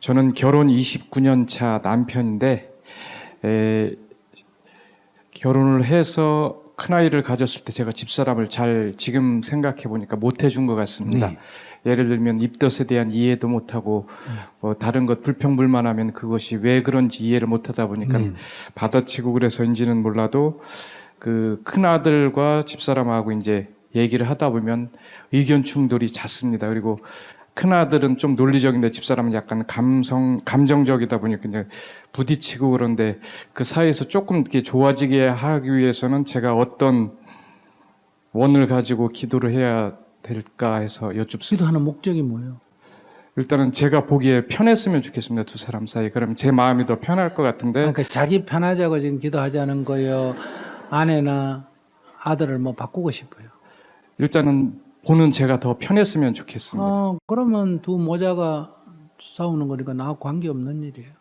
저는 결혼 29년 차 남편인데 결혼을 해서 큰아이를 가졌을 때 제가 집사람을 잘 지금 생각해 보니까 못 해준 것 같습니다. 네. 예를 들면 입덧에 대한 이해도 못하고 다른 것 불평불만하면 그것이 왜 그런지 이해를 못하다 보니까 받아치고 그래서인지는 몰라도 그 큰아들과 집사람하고 이제 얘기를 하다 보면 의견 충돌이 잦습니다. 그리고 큰아들은 좀 논리적인데 집사람은 약간 감정적이다 보니까 이제 부딪히고 그런데 그 사이에서 조금 이렇게 좋아지게 하기 위해서는 제가 어떤 원을 가지고 기도를 해야 될까 해서 여쭙습니다. 기도하는 목적이 뭐예요? 일단은 제가 보기에 편했으면 좋겠습니다. 두 사람 사이. 그럼 제 마음이 더 편할 것 같은데. 그러니까 자기 편하자고 지금 기도하자는 거예요? 아내나 아들을 뭐 바꾸고 싶어요? 일단은 보는 제가 더 편했으면 좋겠습니다. 그러면 두 모자가 싸우는 거니까 나하고 관계없는 일이에요.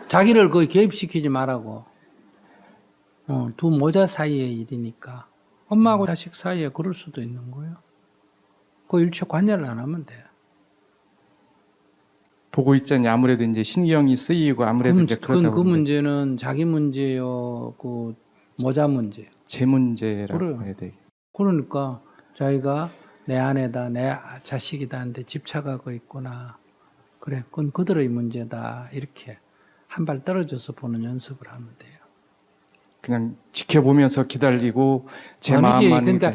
자기를 거의 개입시키지 말라고. 두 모자 사이의 일이니까. 엄마하고 자식 사이에 그럴 수도 있는 거예요. 그 일체 관여를 안 하면 돼요. 보고 있자니 아무래도 이제 신경이 쓰이고 아무래도 이제 그러다 그 문제는 자기 문제요, 그 모자 문제요. 제 문제라고 그래요. 해야 되겠. 그러니까 자기가 내 아내다, 내 자식이다 한데 집착하고 있구나. 그래, 그건 그들의 문제다. 이렇게 한 발 떨어져서 보는 연습을 하면 돼요. 그냥 지켜보면서 기다리고 제 아니지. 마음만 그러니까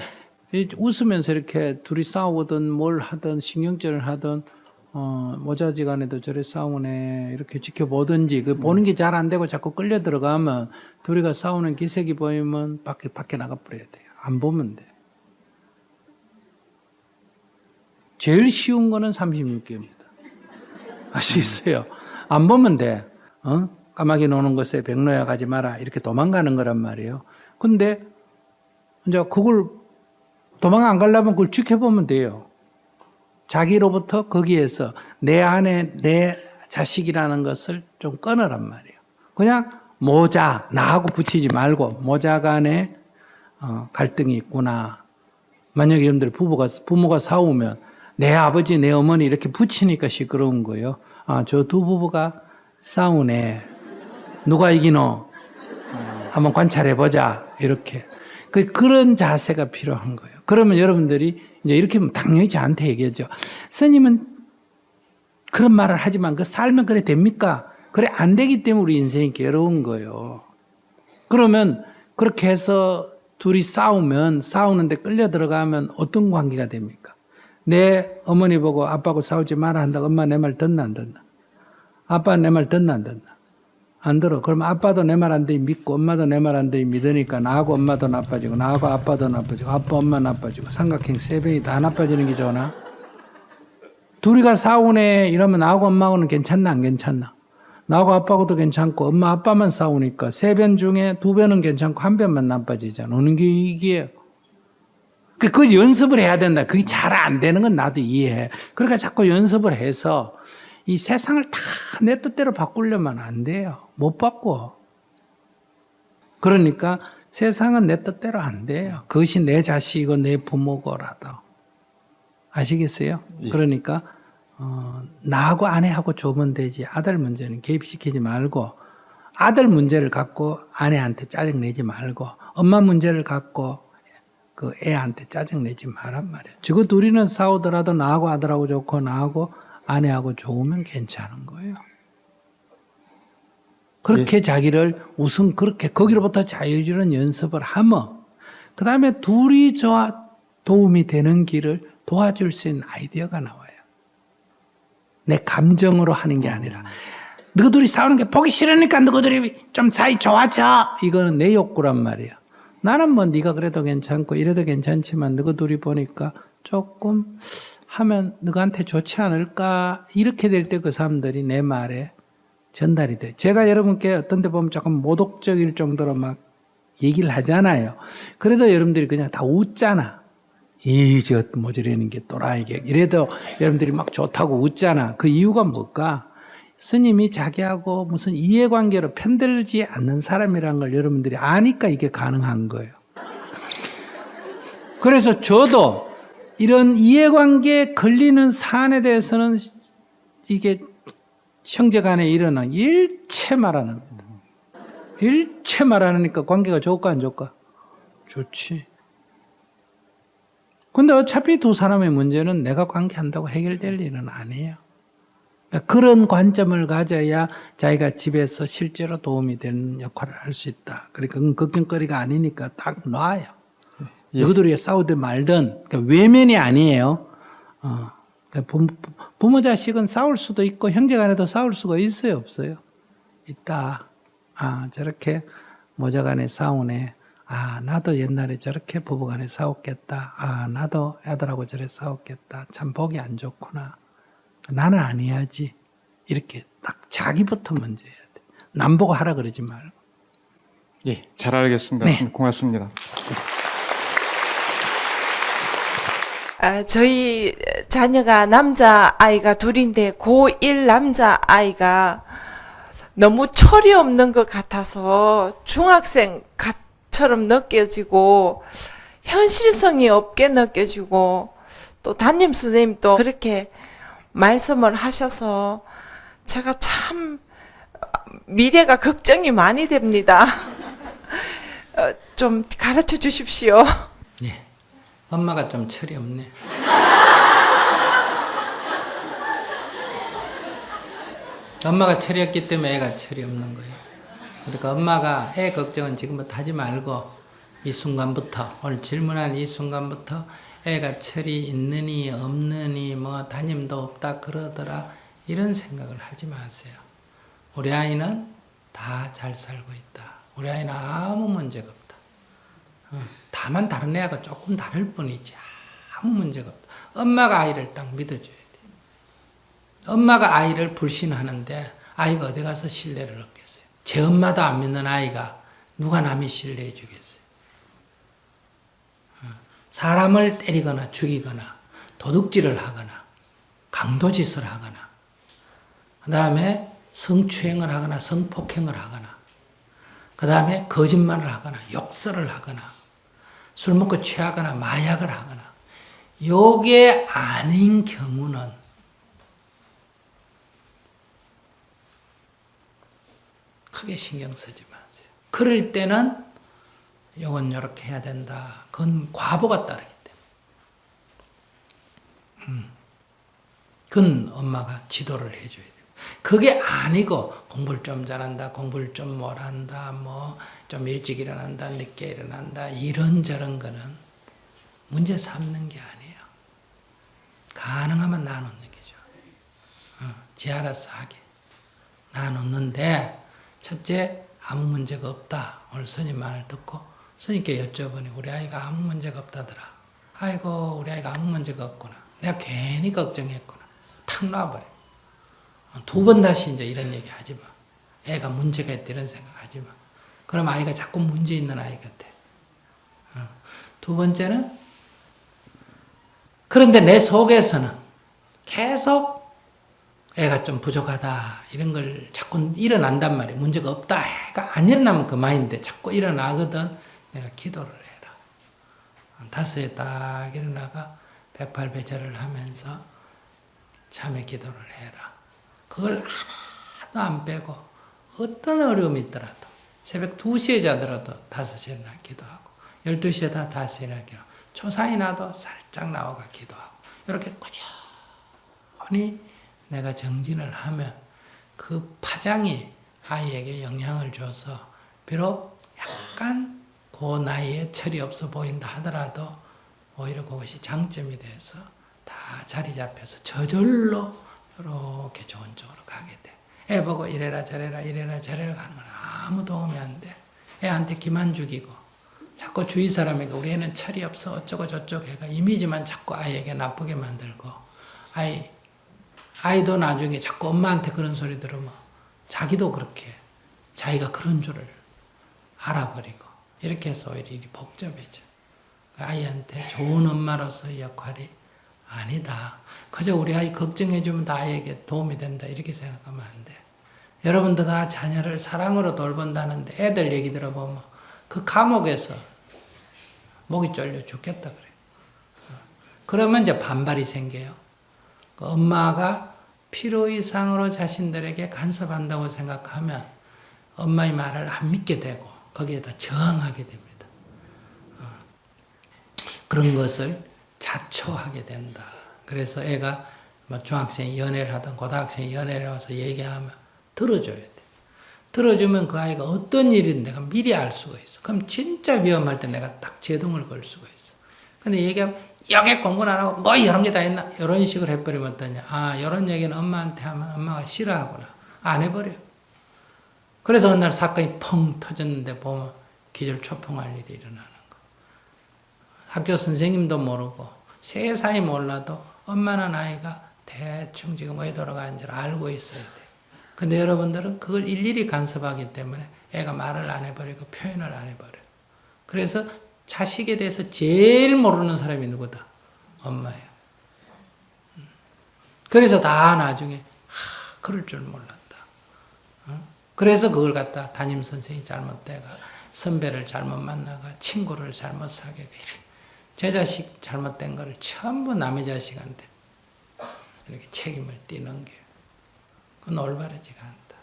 웃으면서 이렇게 둘이 싸우든 뭘 하든 신경질을 하든 모자지간에도 저래 싸우네 이렇게 지켜보든지 그 보는 게 잘 안 되고 자꾸 끌려 들어가면 둘이가 싸우는 기색이 보이면 밖에 나가 버려야 돼요. 안 보면 돼. 제일 쉬운 거는 36개입니다. 아시겠어요? 안 보면 돼. 까마귀 노는 것에 백로야 가지 마라. 이렇게 도망가는 거란 말이에요. 근데 이제 그걸 도망 안 가려면 그걸 지켜보면 돼요. 자기로부터 거기에서 내 안에 내 자식이라는 것을 좀 끊으란 말이에요. 그냥 모자, 나하고 붙이지 말고 모자 간에 갈등이 있구나. 만약에 여러분들 부모가 싸우면 내 아버지, 내 어머니 이렇게 붙이니까 시끄러운 거예요. 저 두 부부가 싸우네. 누가 이기노? 한번 관찰해보자. 이렇게. 그런 자세가 필요한 거예요. 그러면 여러분들이 이제 이렇게 하면 당연히 저한테 얘기하죠. 스님은 그런 말을 하지만 그 살면 그래 됩니까? 그래 안 되기 때문에 우리 인생이 괴로운 거예요. 그러면 그렇게 해서 둘이 싸우는데 끌려 들어가면 어떤 관계가 됩니까? 내 어머니 보고 아빠하고 싸우지 마라 한다고 엄마 내 말 듣나 안 듣나? 아빠 내 말 듣나 안 듣나? 안 들어. 그러면 아빠도 내 말 안 돼 믿고 엄마도 내 말 안 돼 믿으니까 나하고 엄마도 나빠지고 나하고 아빠도 나빠지고 아빠 엄마 나빠지고 삼각형 세 병이 다 나빠지는 게 좋나? 둘이가 싸우네 이러면 나하고 엄마하고는 괜찮나 안 괜찮나? 나하고 아빠하고도 괜찮고 엄마 아빠만 싸우니까 세 변 중에 두 변은 괜찮고 한 변만 나빠지잖아. 어느 게 이기예요? 그 연습을 해야 된다. 그게 잘 안 되는 건 나도 이해해. 그러니까 자꾸 연습을 해서 이 세상을 다 내 뜻대로 바꾸려면 안 돼요. 못 바꿔. 그러니까 세상은 내 뜻대로 안 돼요. 그것이 내 자식이고 내 부모고라도. 아시겠어요? 예. 그러니까 나하고 아내하고 좁으면 되지. 아들 문제는 개입시키지 말고 아들 문제를 갖고 아내한테 짜증내지 말고 엄마 문제를 갖고 그 애한테 짜증내지 말란 말이에요. 저거 둘이는 싸우더라도 나하고 아들하고 좋고 나하고 아내하고 좋으면 괜찮은 거예요. 그렇게 자기를 우선 그렇게 거기로부터 자유주는 연습을 하면 그 다음에 둘이 도움이 되는 길을 도와줄 수 있는 아이디어가 나와요. 내 감정으로 하는 게 아니라 너희들이 싸우는 게 보기 싫으니까 너희들이 좀 사이 좋아져. 이거는 내 욕구란 말이에요. 나는 뭐 네가 그래도 괜찮고 이래도 괜찮지만 너희들이 보니까 조금 하면 너한테 좋지 않을까 이렇게 될 때 그 사람들이 내 말에 전달이 돼. 제가 여러분께 어떤 데 보면 조금 모독적일 정도로 막 얘기를 하잖아요. 그래도 여러분들이 그냥 다 웃잖아. 저 모자라는 게 또라이게. 이래도 여러분들이 막 좋다고 웃잖아. 그 이유가 뭘까? 스님이 자기하고 무슨 이해관계로 편들지 않는 사람이라는 걸 여러분들이 아니까 이게 가능한 거예요. 그래서 저도 이런 이해관계에 걸리는 사안에 대해서는 이게 형제 간에 일어난 일체 말하는 겁니다. 일체 말하니까 관계가 좋을까 안 좋을까? 좋지. 근데 어차피 두 사람의 문제는 내가 관계한다고 해결될 일은 아니에요. 그러니까 그런 관점을 가져야 자기가 집에서 실제로 도움이 되는 역할을 할 수 있다. 그러니까 그건 걱정거리가 아니니까 딱 놔요. 누구들이 싸우든 말든 그러니까 외면이 아니에요. 그러니까 부모 자식은 싸울 수도 있고 형제간에도 싸울 수가 있어요, 없어요? 있다. 저렇게 모자간에 싸우네. 나도 옛날에 저렇게 부부간에 싸웠겠다. 나도 애들하고 저래 싸웠겠다. 참 보기 안 좋구나. 나는 아니야지. 이렇게 딱 자기부터 먼저 해야 돼. 남 보고 하라 그러지 말고. 예, 잘 알겠습니다. 네. 고맙습니다. 저희 자녀가 남자아이가 둘인데 고1 남자아이가 너무 철이 없는 것 같아서 중학생처럼 느껴지고 현실성이 없게 느껴지고 또 담임 선생님도 그렇게 말씀을 하셔서 제가 참 미래가 걱정이 많이 됩니다. 좀 가르쳐 주십시오. 예. 엄마가 좀 철이 없네. 엄마가 철이 없기 때문에 애가 철이 없는 거예요. 그러니까 엄마가 애 걱정은 지금부터 하지 말고 이 순간부터, 오늘 질문한 이 순간부터 애가 철이 있느니 없느니 뭐 담임도 없다 그러더라 이런 생각을 하지 마세요. 우리 아이는 다 잘 살고 있다. 우리 아이는 아무 문제가 없다. 다만 다른 애하고 조금 다를 뿐이지 아무 문제가 없다. 엄마가 아이를 딱 믿어줘야 돼. 엄마가 아이를 불신하는데 아이가 어디 가서 신뢰를 얻겠어요. 제 엄마도 안 믿는 아이가 누가 남이 신뢰해 주겠어요. 사람을 때리거나 죽이거나 도둑질을 하거나 강도짓을 하거나 그 다음에 성추행을 하거나 성폭행을 하거나 그 다음에 거짓말을 하거나 욕설을 하거나 술 먹고 취하거나 마약을 하거나 요게 아닌 경우는 크게 신경 쓰지 마세요. 그럴 때는 요건 요렇게 해야 된다. 그건 과보가 따르기 때문에. 그건 엄마가 지도를 해줘야 돼요. 그게 아니고 공부를 좀 잘한다, 공부를 좀 못한다, 뭐 좀 일찍 일어난다, 늦게 일어난다 이런저런 거는 문제 삼는 게 아니에요. 가능하면 나눠놓는 게 좋아. 지 알아서 하게. 나눠놓는데 첫째 아무 문제가 없다. 오늘 스님 말을 듣고 스님께 여쭤보니 우리 아이가 아무 문제가 없다더라. 아이고 우리 아이가 아무 문제가 없구나. 내가 괜히 걱정했구나. 탁 놔버려. 두 번 다시 이제 이런 얘기 하지 마. 애가 문제가 있다 이런 생각 하지 마. 그럼 아이가 자꾸 문제 있는 아이가 돼. 두 번째는 그런데 내 속에서는 계속 애가 좀 부족하다 이런 걸 자꾸 일어난단 말이에요. 문제가 없다. 애가 안 일어나면 그만인데 자꾸 일어나거든. 내가 기도를 해라. 5에 딱 일어나가 108배절을 하면서 참회 기도를 해라. 그걸 하나도 안 빼고 어떤 어려움이 있더라도 새벽 2시에 자더라도 5시에 일어나 기도하고 12시에 다 5시에 일어나 기도하고 초상이 나도 살짝 나와가 기도하고 이렇게 꾸준히 내가 정진을 하면 그 파장이 아이에게 영향을 줘서 비록 약간 그 나이에 철이 없어 보인다 하더라도 오히려 그것이 장점이 돼서 다 자리 잡혀서 저절로 이렇게 좋은 쪽으로 가게 돼. 애 보고 이래라 저래라 이래라 저래라 하는 건 아무 도움이 안 돼. 애한테 기만 죽이고 자꾸 주위 사람에게 우리 애는 철이 없어 어쩌고 저쩌고 해가 이미지만 자꾸 아이에게 나쁘게 만들고 아이도 나중에 자꾸 엄마한테 그런 소리 들으면 자기도 그렇게 자기가 그런 줄을 알아버리고 이렇게 해서 오히려 일이 복잡해져. 아이한테 좋은 엄마로서의 역할이 아니다. 그저 우리 아이 걱정해주면 다 아이에게 도움이 된다 이렇게 생각하면 안 돼. 여러분도 다 자녀를 사랑으로 돌본다는데 애들 얘기 들어보면 그 감옥에서 목이 쫄려 죽겠다 그래. 그러면 이제 반발이 생겨요. 그 엄마가 필요 이상으로 자신들에게 간섭한다고 생각하면 엄마의 말을 안 믿게 되고 거기에다 저항하게 됩니다. 그런 것을 자초하게 된다. 그래서 애가 뭐 중학생이 연애를 하든 고등학생이 연애를 와서 얘기하면 들어줘야 돼. 들어주면 그 아이가 어떤 일인지 내가 미리 알 수가 있어. 그럼 진짜 위험할 때 내가 딱 제동을 걸 수가 있어. 근데 얘기하면 여기 공부는 안 하고 뭐 이런 게 다 있나? 이런 식으로 해버리면 어떠냐. 아, 이런 얘기는 엄마한테 하면 엄마가 싫어하구나. 안 해버려. 그래서 어느 날 사건이 펑 터졌는데 보면 기절초풍할 일이 일어나는 거. 학교 선생님도 모르고 세상이 몰라도 엄마는 아이가 대충 지금 왜 돌아가는지를 알고 있어야 돼. 근데 여러분들은 그걸 일일이 간섭하기 때문에 애가 말을 안 해버리고 표현을 안 해버려요. 그래서 자식에 대해서 제일 모르는 사람이 누구다? 엄마예요. 그래서 다 나중에 그럴 줄 몰랐다. 그래서 그걸 갖다 담임선생이 잘못돼가 선배를 잘못 만나가 친구를 잘못 사귀게 제 자식 잘못된 거를 전부 남의 자식한테 이렇게 책임을 띠는 게 그건 올바르지가 않다.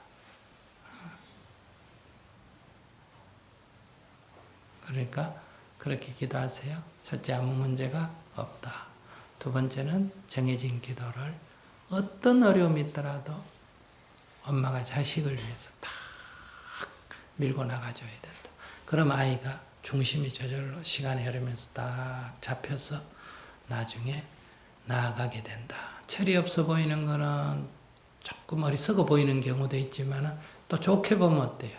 그러니까 그렇게 기도하세요. 첫째, 아무 문제가 없다. 두 번째는 정해진 기도를 어떤 어려움이 있더라도 엄마가 자식을 위해서 딱 밀고 나가줘야 된다. 그럼 아이가 중심이 저절로 시간이 흐르면서 딱 잡혀서 나중에 나아가게 된다. 철이 없어 보이는 거는 조금 어리석어 보이는 경우도 있지만 또 좋게 보면 어때요?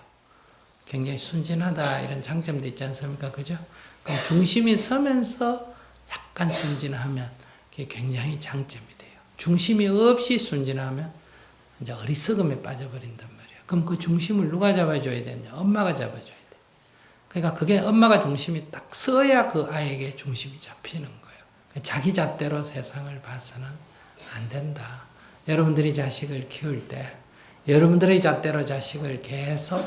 굉장히 순진하다 이런 장점도 있지 않습니까? 그죠? 그럼 중심이 서면서 약간 순진하면 그게 굉장히 장점이 돼요. 중심이 없이 순진하면 이제 어리석음에 빠져버린단 말이에요. 그럼 그 중심을 누가 잡아줘야 되냐? 엄마가 잡아줘야 돼. 그러니까 그게 엄마가 중심이 딱 서야 그 아이에게 중심이 잡히는 거예요. 자기 잣대로 세상을 봐서는 안 된다. 여러분들이 자식을 키울 때 여러분들의 잣대로 자식을 계속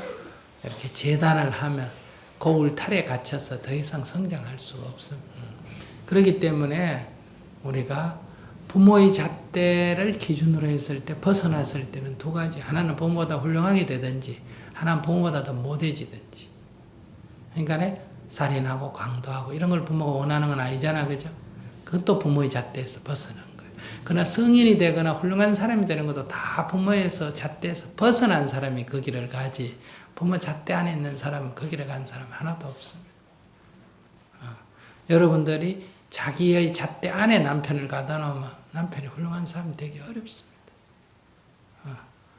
이렇게 재단을 하면 그 울타리에 갇혀서 더 이상 성장할 수가 없습니다. 그렇기 때문에 우리가 부모의 잣대를 기준으로 했을 때 벗어났을 때는 두 가지. 하나는 부모보다 훌륭하게 되든지 하나는 부모보다 더 못해지든지. 그러니까 살인하고 강도하고 이런 걸 부모가 원하는 건 아니잖아. 그죠? 그것도 부모의 잣대에서 벗어난 거예요. 그러나 성인이 되거나 훌륭한 사람이 되는 것도 다 부모에서 잣대에서 벗어난 사람이 그 길을 가지 부모 잣대 안에 있는 사람은 그 길에 간 사람 하나도 없습니다. 여러분들이 자기의 잣대 안에 남편을 가다 놓으면 남편이 훌륭한 사람이 되기 어렵습니다.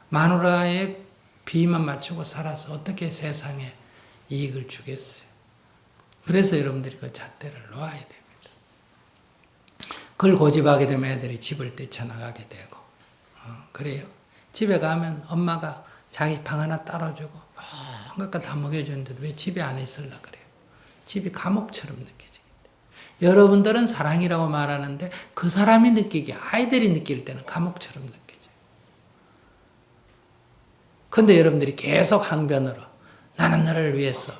마누라의 비위만 맞추고 살아서 어떻게 세상에 이익을 주겠어요. 그래서 여러분들이 그 잣대를 놓아야 됩니다. 그걸 고집하게 되면 애들이 집을 뛰쳐나가게 되고 그래요. 집에 가면 엄마가 자기 방 하나 따라주고 온갖 거 다 먹여주는데도 왜 집에 안 있으려 그래요. 집이 감옥처럼 느껴지기 때문에. 여러분들은 사랑이라고 말하는데 그 사람이 느끼기 아이들이 느낄 때는 감옥처럼 느껴져요. 근데 여러분들이 계속 항변으로 나는 너를 위해서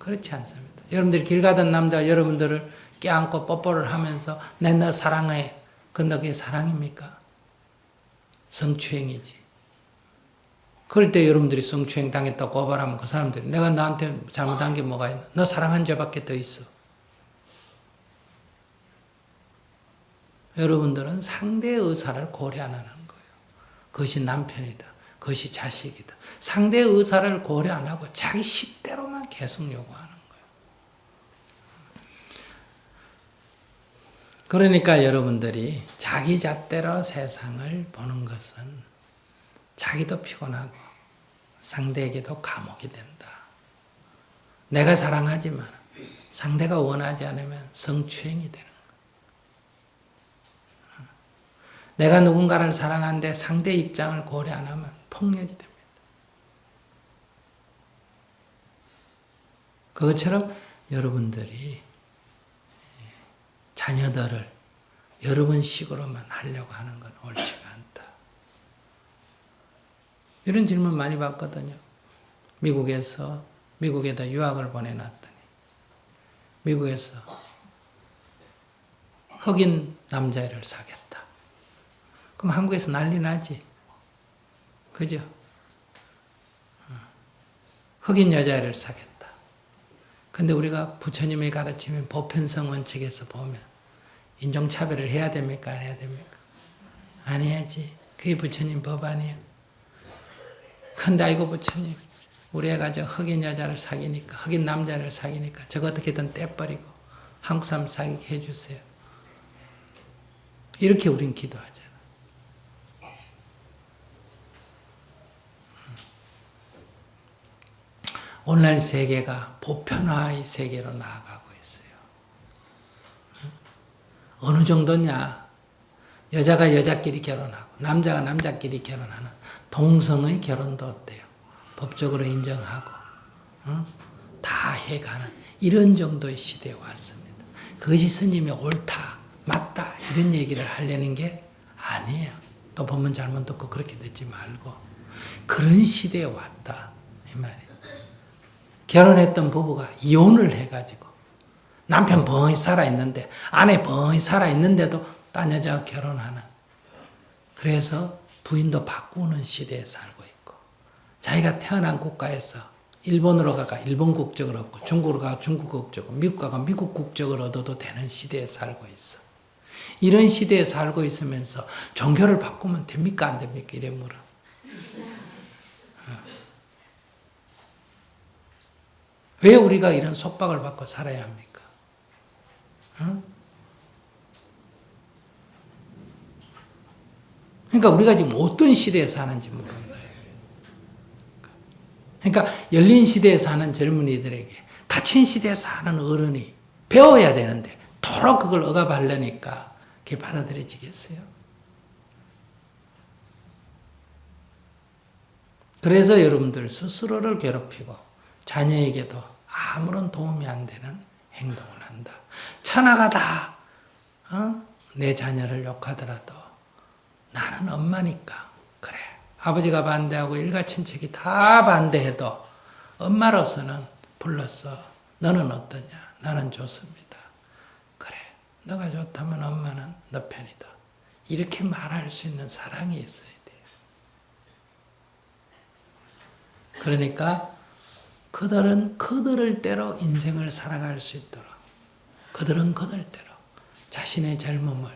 그렇지 않습니다. 여러분들이 길 가던 남자가 여러분들을 껴안고 뽀뽀를 하면서 내 너 사랑해. 근데 그게 사랑입니까? 성추행이지. 그럴 때 여러분들이 성추행 당했다고 고발하면 그 사람들이 내가 나한테 잘못한 게 뭐가 있나? 너 사랑한 죄밖에 더 있어. 여러분들은 상대의 의사를 고려 안 하는 거예요. 그것이 남편이다. 그것이 자식이다. 상대의 의사를 고려 안 하고 자기 식대로만 계속 요구하는 거예요. 그러니까 여러분들이 자기 잣대로 세상을 보는 것은 자기도 피곤하고 상대에게도 감옥이 된다. 내가 사랑하지만 상대가 원하지 않으면 성추행이 되는 거야. 내가 누군가를 사랑하는데 상대 입장을 고려 안 하면 폭력이 됩니다. 그것처럼 여러분들이 자녀들을 여러분 식으로만 하려고 하는 건 옳지가 않다. 이런 질문 많이 받거든요. 미국에다 유학을 보내놨더니 미국에서 흑인 남자애를 사겠다. 그럼 한국에서 난리 나지. 그죠? 흑인 여자애를 사겠다. 근데 우리가 부처님의 가르침인 보편성 원칙에서 보면 인종차별을 해야 됩니까? 안 해야 됩니까? 안 해야지. 그게 부처님 법 아니에요. 근데 아이고 부처님, 우리 애가 저 흑인 여자를 사귀니까, 흑인 남자를 사귀니까 저거 어떻게든 떼버리고 한국 사람 사귀게 해주세요. 이렇게 우린 기도하잖아. 오늘날 세계가 보편화의 세계로 나아가고 있어요. 어느 정도냐? 여자가 여자끼리 결혼하고 남자가 남자끼리 결혼하는 동성의 결혼도 어때요? 법적으로 인정하고 다 해가는 이런 정도의 시대에 왔습니다. 그것이 스님이 옳다, 맞다 이런 얘기를 하려는 게 아니에요. 또 보면 잘못 듣고 그렇게 듣지 말고 그런 시대에 왔다 이 말이에요. 결혼했던 부부가 이혼을 해가지고 남편 벙이 살아있는데 아내 벙이 살아있는데도 딴 여자와 결혼하는, 그래서 부인도 바꾸는 시대에 살고 있고, 자기가 태어난 국가에서 일본으로 가가 일본 국적을 얻고 중국으로 가가 중국 국적을, 미국 가가 미국 국적을 얻어도 되는 시대에 살고 있어. 이런 시대에 살고 있으면서 종교를 바꾸면 됩니까 안 됩니까? 이래 물어. 왜 우리가 이런 속박을 받고 살아야 합니까? 그러니까 우리가 지금 어떤 시대에 사는지 모른다. 그러니까 열린 시대에 사는 젊은이들에게 닫힌 시대에 사는 어른이 배워야 되는데 도로 그걸 억압하려니까 그게 받아들여지겠어요? 그래서 여러분들 스스로를 괴롭히고 자녀에게도 아무런 도움이 안 되는 행동을 한다. 천하가 다 내 자녀를 욕하더라도 나는 엄마니까 그래. 아버지가 반대하고 일가 친척이 다 반대해도 엄마로서는 불렀어. 너는 어떠냐? 나는 좋습니다. 그래. 너가 좋다면 엄마는 너 편이다. 이렇게 말할 수 있는 사랑이 있어야 돼요. 그러니까 그들은 그들을 대로 인생을 살아갈 수 있도록, 그들은 그들대로 자신의 젊음을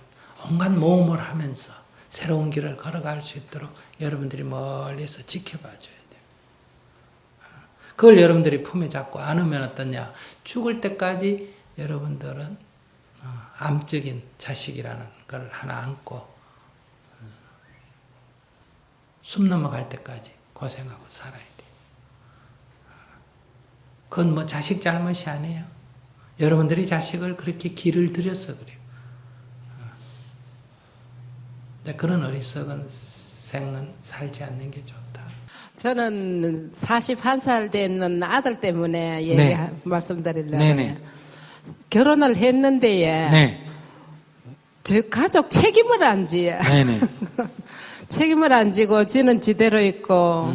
온갖 모험을 하면서 새로운 길을 걸어갈 수 있도록 여러분들이 멀리서 지켜봐 줘야 돼요. 그걸 여러분들이 품에 잡고 안으면 어떠냐? 죽을 때까지 여러분들은 암적인 자식이라는 걸 하나 안고 숨 넘어갈 때까지 고생하고 살아야 돼요. 그건 뭐 자식 잘못이 아니에요. 여러분들이 자식을 그렇게 길을 들여서 그래요. 그런 어리석은 생은 살지 않는 게 좋다. 저는 41살 되는 아들 때문에 말씀드리려고 네네. 결혼을 했는데 네. 저 가족 책임을 안 지요. 네네. 책임을 안 지고 지는 지대로 있고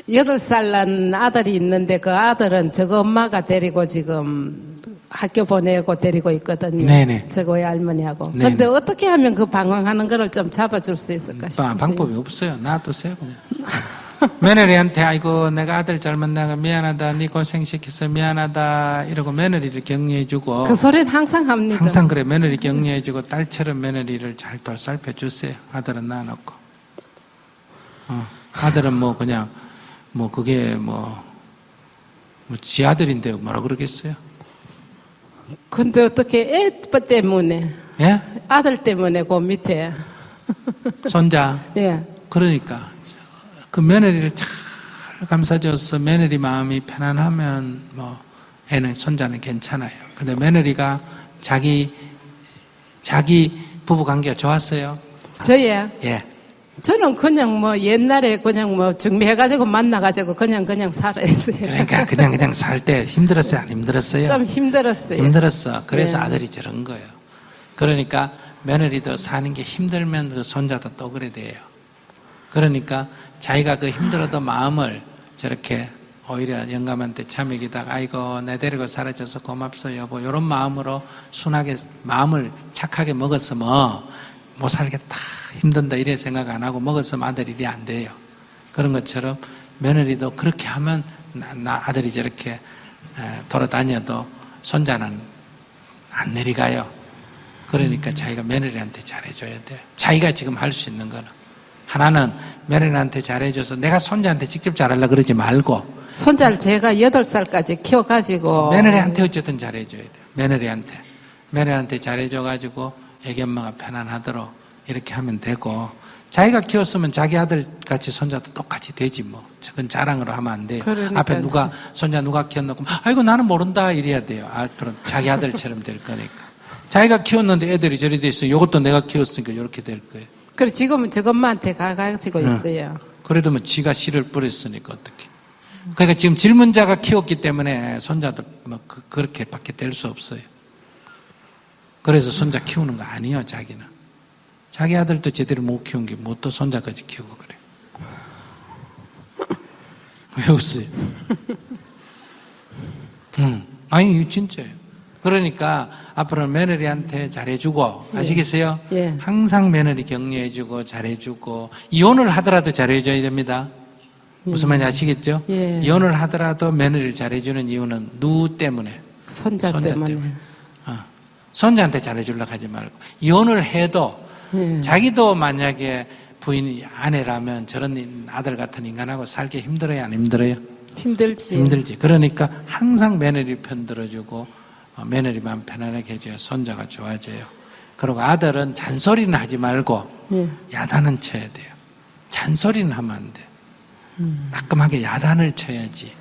8살 난 아들이 있는데 그 아들은 저거 엄마가 데리고 지금 학교 보내고 데리고 있거든요. 네네. 저거 할머니하고. 네네. 근데 어떻게 하면 그 방황하는 거를 좀 잡아줄 수 있을까 싶어요. 방법이 없어요. 놔두세요 그냥. 며느리한테 아이고 내가 아들 잘못 낳아 미안하다, 네 고생시켜서 미안하다 이러고 며느리를 격려해주고. 그 소리는 항상 합니다. 항상 그래. 며느리 격려해주고 딸처럼 며느리를 잘 돌살펴주세요. 아들은 낳아놓고. 아들은 뭐 그냥 뭐 그게 지 아들인데 뭐라 그러겠어요? 근데 어떻게 애 때문에 예? 아들 때문에 그 밑에 손자. 예. 그러니까 그 며느리를 잘 감싸줘서 며느리 마음이 편안하면 뭐 애는 손자는 괜찮아요. 근데 며느리가 자기 부부 관계가 좋았어요. 저예. 예. 저는 그냥 뭐 옛날에 그냥 뭐 준비해가지고 만나가지고 그냥 살아있어요. 그러니까 그냥 살 때 힘들었어요, 안 힘들었어요? 좀 힘들었어요. 힘들었어. 그래서 네. 아들이 저런 거예요. 그러니까 며느리도 사는 게 힘들면 그 손자도 또 그래 돼요. 그러니까 자기가 그 힘들어도 마음을 저렇게 오히려 영감한테 참여기다가 아이고 내 데리고 사라져서 고맙소 여보 이런 마음으로 순하게 마음을 착하게 먹었으면 못 살겠다 힘든다 이래 생각 안 하고 먹었으면 아들 일이 안 돼요. 그런 것처럼 며느리도 그렇게 하면 아들이 저렇게 돌아다녀도 손자는 안 내려가요. 그러니까 자기가 며느리한테 잘해줘야 돼요. 자기가 지금 할 수 있는 거는 하나는 며느리한테 잘해줘서 내가 손자한테 직접 잘하려고 그러지 말고 손자를 제가 8살까지 키워가지고 며느리한테 어쨌든 잘해줘야 돼요. 며느리한테 잘해줘가지고 애기 엄마가 편안하도록 이렇게 하면 되고 자기가 키웠으면 자기 아들 같이 손자도 똑같이 되지 뭐. 그건 자랑으로 하면 안 돼요. 그러니까요. 앞에 손자 누가 키웠노? 아이고 나는 모른다 이래야 돼요. 앞으로 자기 아들처럼 될 거니까. 자기가 키웠는데 애들이 저리 돼 있어요. 이것도 내가 키웠으니까 이렇게 될 거예요. 그래 지금은 저 엄마한테 가가지고 있어요. 그래도 뭐 지가 씨를 뿌렸으니까 어떻게. 그러니까 지금 질문자가 키웠기 때문에 손자들 뭐 그렇게밖에 될 수 없어요. 그래서 손자 키우는 거 아니에요, 자기는. 자기 아들도 제대로 못 키운 게 뭐 또 손자까지 키우고 그래. 왜 웃어요? 아니 진짜예요. 그러니까 앞으로 며느리한테 잘해주고 아시겠어요? 예. 항상 며느리 격려해주고 잘해주고 이혼을 하더라도 잘해줘야 됩니다. 무슨 말인지 아시겠죠? 예. 이혼을 하더라도 며느리를 잘해주는 이유는 누구 때문에? 손자 때문에. 손자한테 잘해주려고 하지 말고 이혼을 해도 예. 자기도 만약에 부인이 아내라면 저런 아들 같은 인간하고 살기 힘들어요? 안 힘들어요? 힘들지. 힘들지. 그러니까 항상 며느리 편 들어주고 며느리만 편안하게 해줘야 손자가 좋아져요. 그리고 아들은 잔소리는 하지 말고 예. 야단은 쳐야 돼요. 잔소리는 하면 안 돼요. 따끔하게 야단을 쳐야지.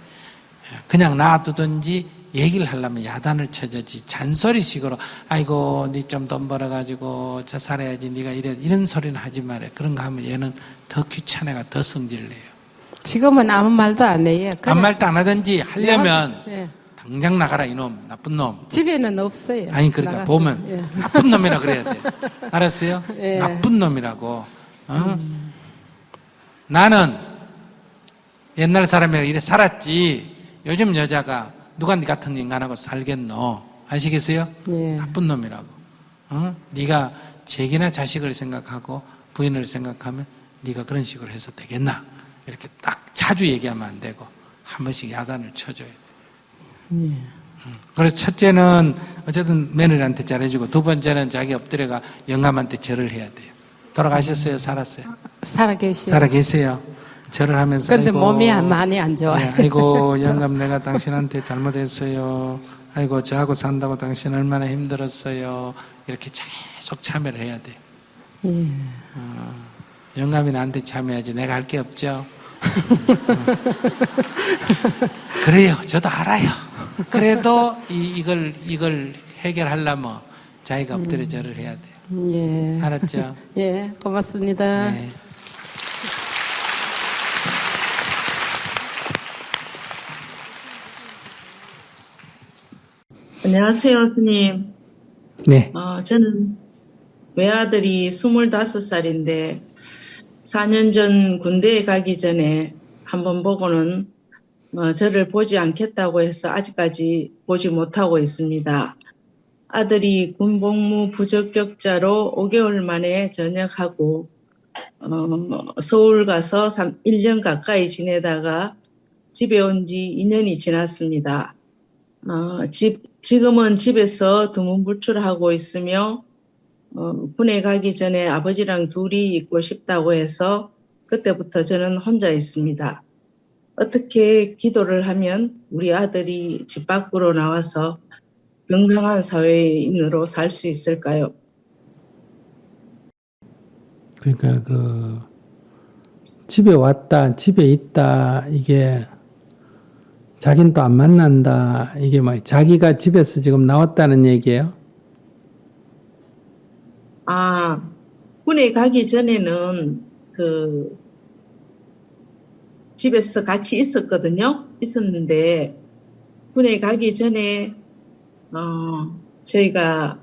그냥 놔두든지 얘기를 하려면 야단을 쳐야지. 잔소리식으로 아이고 니 좀 돈 벌어가지고 저 살아야지 니가 이런 소리는 하지 말아요. 그런 거 하면 얘는 더 귀찮아가 더 성질내요. 지금은 아무 말도 안 해요. 그래. 아무 말도 안 하든지 하려면 예. 당장 나가라 이놈 나쁜 놈. 집에는 없어요. 아니 그러니까 나가서. 보면 예. 나쁜 놈이라 그래야 돼. 알았어요? 예. 나쁜 놈이라고. 나는 옛날 사람이라 이래 살았지. 요즘 여자가 누가 네 같은 인간하고 살겠노? 아시겠어요? 예. 나쁜 놈이라고. 네가 자기나 자식을 생각하고 부인을 생각하면 네가 그런 식으로 해서 되겠나? 이렇게 딱 자주 얘기하면 안 되고 한 번씩 야단을 쳐줘야 돼. 그래서 첫째는 어쨌든 며느리한테 잘해주고 두 번째는 자기 엎드려가 영감한테 절을 해야 돼요. 돌아가셨어요? 살았어요? 살아계시요. 살아계세요. 절을 하면서 근데 아이고, 몸이 많이 안 좋아요. 아이고 영감 내가 당신한테 잘못했어요. 아이고 저하고 산다고 당신 얼마나 힘들었어요. 이렇게 계속 참여를 해야 돼요. 예. 영감이 나한테 참여하지 내가 할 게 없죠. 그래요. 저도 알아요. 그래도 이걸 해결하려면 자기가 엎드려 절을 해야 돼요. 예. 알았죠? 예, 고맙습니다. 네. 안녕하세요, 스님. 네. 저는 외아들이 25살인데 4년 전 군대에 가기 전에 한번 보고는 저를 보지 않겠다고 해서 아직까지 보지 못하고 있습니다. 아들이 군복무 부적격자로 5개월 만에 전역하고 서울 가서 1년 가까이 지내다가 집에 온 지 2년이 지났습니다. 지금은 집에서 두문불출하고 있으며 군에 가기 전에 아버지랑 둘이 있고 싶다고 해서 그때부터 저는 혼자 있습니다. 어떻게 기도를 하면 우리 아들이 집 밖으로 나와서 건강한 사회인으로 살 수 있을까요? 그러니까 집에 왔다, 집에 있다 이게 자기는 또 안 만난다 이게 뭐 자기가 집에서 지금 나왔다는 얘기예요? 군에 가기 전에는 집에서 같이 있었는데 군에 가기 전에 저희가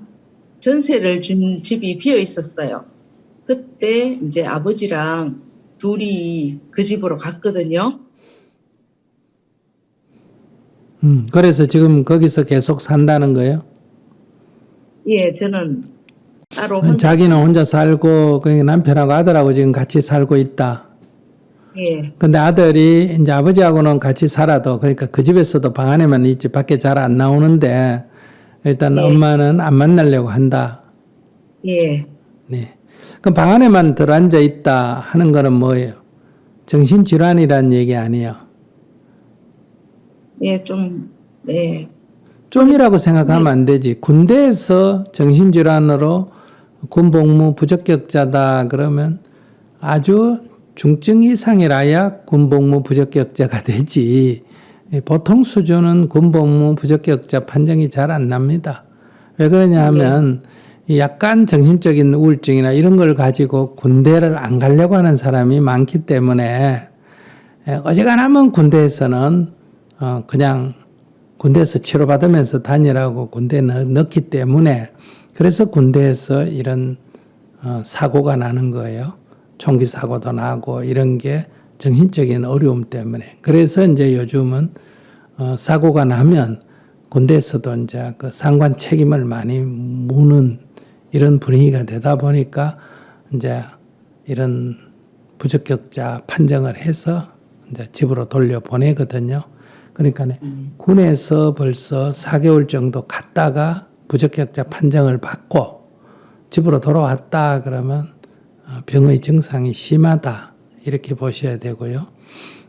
전세를 준 집이 비어 있었어요. 그때 이제 아버지랑 둘이 그 집으로 갔거든요. 그래서 지금 거기서 계속 산다는 거예요? 예, 저는 따로 혼자, 자기는 혼자 살고, 그 남편하고 아들하고 지금 같이 살고 있다. 예, 근데 아들이 이제 아버지하고는 같이 살아도, 그러니까 그 집에서도 방 안에만 있지 밖에 잘 안 나오는데, 일단 예. 엄마는 안 만나려고 한다. 예, 네. 그럼 방 안에만 들어앉아 있다 하는 거는 뭐예요? 정신질환이라는 얘기 아니에요. 예, 좀, 예, 좀이라고 생각하면 안 되지. 군대에서 정신질환으로 군복무 부적격자다 그러면 아주 중증 이상이라야 군복무 부적격자가 되지. 보통 수준은 군복무 부적격자 판정이 잘 안 납니다. 왜 그러냐 하면 약간 정신적인 우울증이나 이런 걸 가지고 군대를 안 가려고 하는 사람이 많기 때문에 어지간하면 군대에서는 그냥 군대에서 치료받으면서 다니라고 군대에 넣기 때문에 그래서 군대에서 이런 사고가 나는 거예요. 총기 사고도 나고 이런 게 정신적인 어려움 때문에. 그래서 이제 요즘은 사고가 나면 군대에서도 이제 그 상관 책임을 많이 묻는 이런 분위기가 되다 보니까 이제 이런 부적격자 판정을 해서 이제 집으로 돌려보내거든요. 그러니까 군에서 벌써 4개월 정도 갔다가 부적격자 판정을 받고 집으로 돌아왔다 그러면 병의 증상이 심하다 이렇게 보셔야 되고요.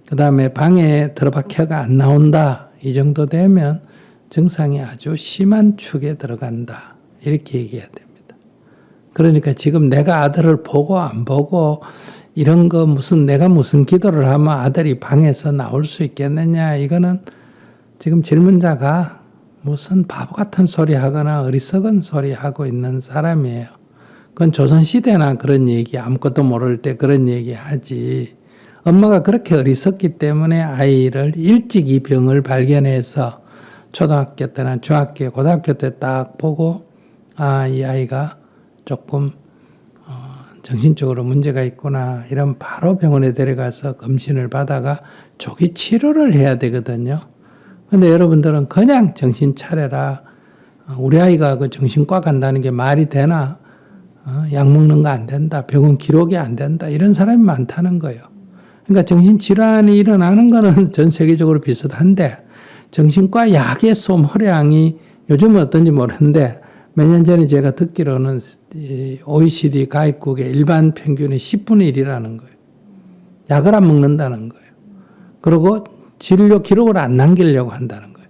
그 다음에 방에 들어박혀가 안 나온다 이 정도 되면 증상이 아주 심한 축에 들어간다 이렇게 얘기해야 됩니다. 그러니까 지금 내가 아들을 보고 안 보고 이런 거 내가 무슨 기도를 하면 아들이 방에서 나올 수 있겠느냐 이거는 지금 질문자가 무슨 바보 같은 소리 하거나 어리석은 소리 하고 있는 사람이에요. 그건 조선시대나 그런 얘기 아무것도 모를 때 그런 얘기 하지. 엄마가 그렇게 어리석기 때문에 아이를 일찍 이 병을 발견해서 초등학교 때나 중학교, 고등학교 때 딱 보고 이 아이가 조금 정신적으로 문제가 있구나 이런 바로 병원에 데려가서 검진을 받아가 조기 치료를 해야 되거든요. 근데 여러분들은 그냥 정신 차려라. 우리 아이가 그 정신과 간다는 게 말이 되나? 약 먹는 거 안 된다. 병원 기록이 안 된다. 이런 사람이 많다는 거예요. 그러니까 정신질환이 일어나는 거는 전 세계적으로 비슷한데 정신과 약의 소모량이 요즘은 어떤지 모르는데 몇 년 전에 제가 듣기로는 OECD 가입국의 일반 평균의 10분의 1이라는 거예요. 약을 안 먹는다는 거예요. 그리고 진료 기록을 안 남기려고 한다는 거예요.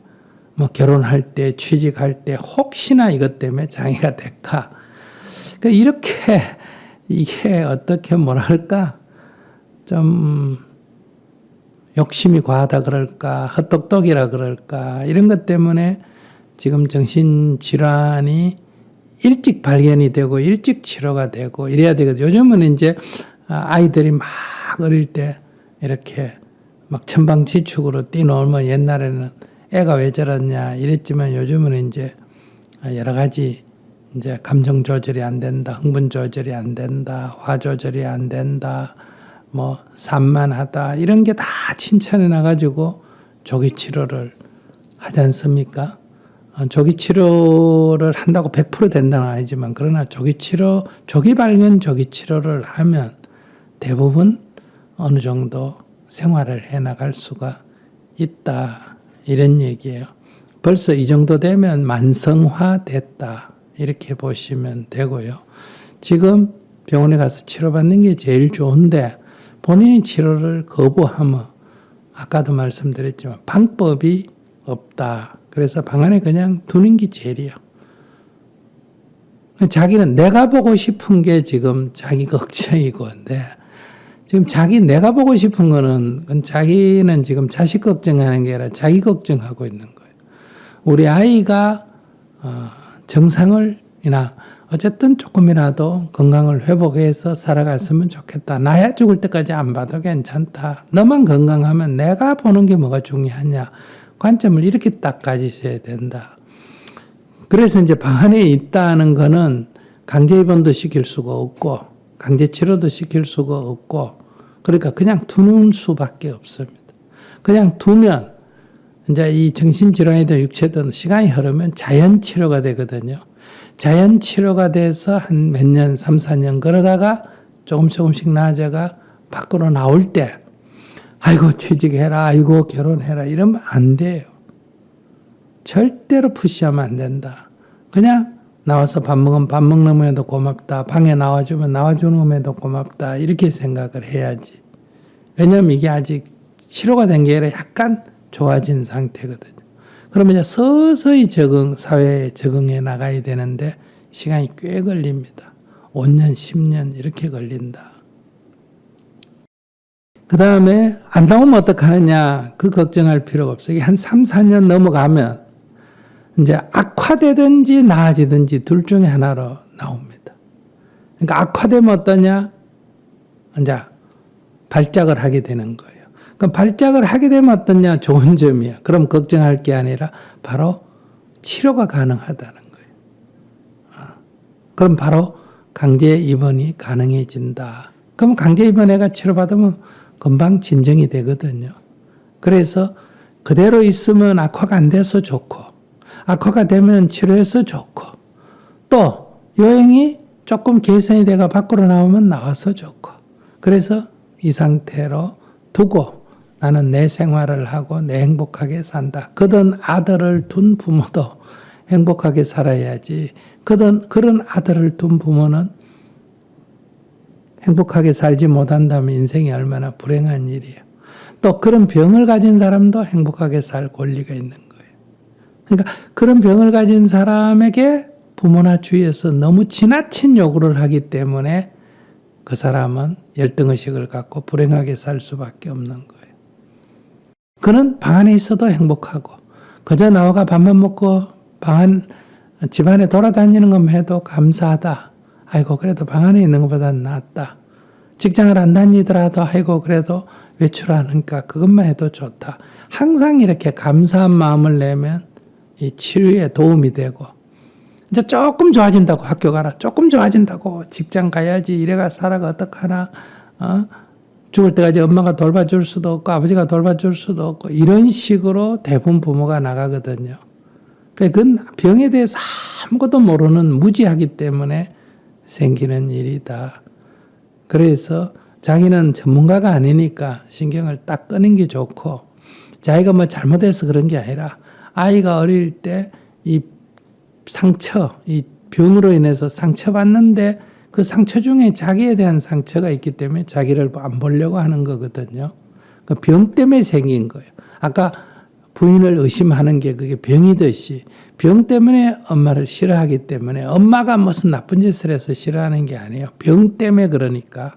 뭐 결혼할 때, 취직할 때 혹시나 이것 때문에 장애가 될까. 그러니까 이렇게 이게 어떻게 뭐랄까 좀 욕심이 과하다 그럴까 헛똑똑이라 그럴까 이런 것 때문에 지금 정신질환이 일찍 발견이 되고 일찍 치료가 되고 이래야 되거든요. 요즘은 이제 아이들이 막 어릴 때 이렇게 막 천방지축으로 뛰놀면 옛날에는 애가 왜 저러냐 이랬지만 요즘은 이제 여러 가지 이제 감정 조절이 안 된다, 흥분 조절이 안 된다, 화 조절이 안 된다, 뭐 산만하다 이런 게 다 칭찬해 나가지고 조기 치료를 하지 않습니까? 조기 치료를 한다고 100% 된다는 아니지만 그러나 조기 치료, 조기 발견 조기 치료를 하면 대부분 어느 정도 생활을 해 나갈 수가 있다 이런 얘기예요. 벌써 이 정도 되면 만성화 됐다 이렇게 보시면 되고요. 지금 병원에 가서 치료받는 게 제일 좋은데 본인이 치료를 거부하면 아까도 말씀드렸지만 방법이 없다. 그래서 방 안에 그냥 두는 게 제일이에요. 자기는 내가 보고 싶은 게 지금 자기 걱정이고, 지금 내가 보고 싶은 거는 자기는 지금 자식 걱정하는 게 아니라 자기 걱정하고 있는 거예요. 우리 아이가 정상을이나 어쨌든 조금이라도 건강을 회복해서 살아갔으면 좋겠다. 나야 죽을 때까지 안 봐도 괜찮다. 너만 건강하면 내가 보는 게 뭐가 중요하냐. 관점을 이렇게 딱 가지셔야 된다. 그래서 이제 방 안에 있다는 거는 강제 입원도 시킬 수가 없고 강제 치료도 시킬 수가 없고 그러니까 그냥 두는 수밖에 없습니다. 그냥 두면 이제 이 정신질환이든 육체든 시간이 흐르면 자연치료가 되거든요. 자연치료가 돼서 한 몇 년, 3, 4년 그러다가 조금씩 나아져가 밖으로 나올 때 아이고 취직해라, 아이고 결혼해라 이러면 안 돼요. 절대로 푸시하면 안 된다. 그냥 나와서 밥 먹으면 밥 먹는 것에도 고맙다. 방에 나와주면 나와주는 것에도 고맙다. 이렇게 생각을 해야지. 왜냐하면 이게 아직 치료가 된 게 아니라 약간 좋아진 상태거든요. 그러면 이제 서서히 사회에 적응해 나가야 되는데 시간이 꽤 걸립니다. 5년, 10년 이렇게 걸린다. 그 다음에 안 나오면 어떡하느냐 그 걱정할 필요가 없어요. 이게 한 3, 4년 넘어가면 이제 악화되든지 나아지든지 둘 중에 하나로 나옵니다. 그러니까 악화되면 어떠냐? 이제 발작을 하게 되는 거예요. 그럼 발작을 하게 되면 어떠냐? 좋은 점이야. 그럼 걱정할 게 아니라 바로 치료가 가능하다는 거예요. 그럼 바로 강제 입원이 가능해진다. 그럼 강제 입원해가 치료받으면 금방 진정이 되거든요. 그래서 그대로 있으면 악화가 안 돼서 좋고 악화가 되면 치료해서 좋고 또 요행이 조금 개선이 돼가 밖으로 나오면 나와서 좋고 그래서 이 상태로 두고 나는 내 생활을 하고 내 행복하게 산다. 그런 아들을 둔 부모도 행복하게 살아야지. 그런 아들을 둔 부모는 행복하게 살지 못한다면 인생이 얼마나 불행한 일이에요. 또 그런 병을 가진 사람도 행복하게 살 권리가 있는 거예요. 그러니까 그런 병을 가진 사람에게 부모나 주위에서 너무 지나친 요구를 하기 때문에 그 사람은 열등의식을 갖고 불행하게 살 수밖에 없는 거예요. 그는 방 안에 있어도 행복하고 그저 나와가 밥만 먹고 집안에 돌아다니는 것만 해도 감사하다. 아이고 그래도 방 안에 있는 것보다는 낫다. 직장을 안 다니더라도 아이고 그래도 외출하니까 그것만 해도 좋다. 항상 이렇게 감사한 마음을 내면 이 치료에 도움이 되고 이제 조금 좋아진다고 학교 가라. 조금 좋아진다고 직장 가야지. 이래가 살아가 어떡하나. 죽을 때까지 엄마가 돌봐줄 수도 없고 아버지가 돌봐줄 수도 없고 이런 식으로 대부분 부모가 나가거든요. 그건 병에 대해서 아무것도 모르는 무지하기 때문에 생기는 일이다. 그래서 자기는 전문가가 아니니까 신경을 딱 끄는 게 좋고 자기가 뭐 잘못해서 그런 게 아니라 아이가 어릴 때 이 상처, 이 병으로 인해서 상처받는데 그 상처 중에 자기에 대한 상처가 있기 때문에 자기를 안 보려고 하는 거거든요. 그 병 때문에 생긴 거예요. 아까 부인을 의심하는 게 그게 병이듯이 병 때문에 엄마를 싫어하기 때문에 엄마가 무슨 나쁜 짓을 해서 싫어하는 게 아니에요. 병 때문에 그러니까.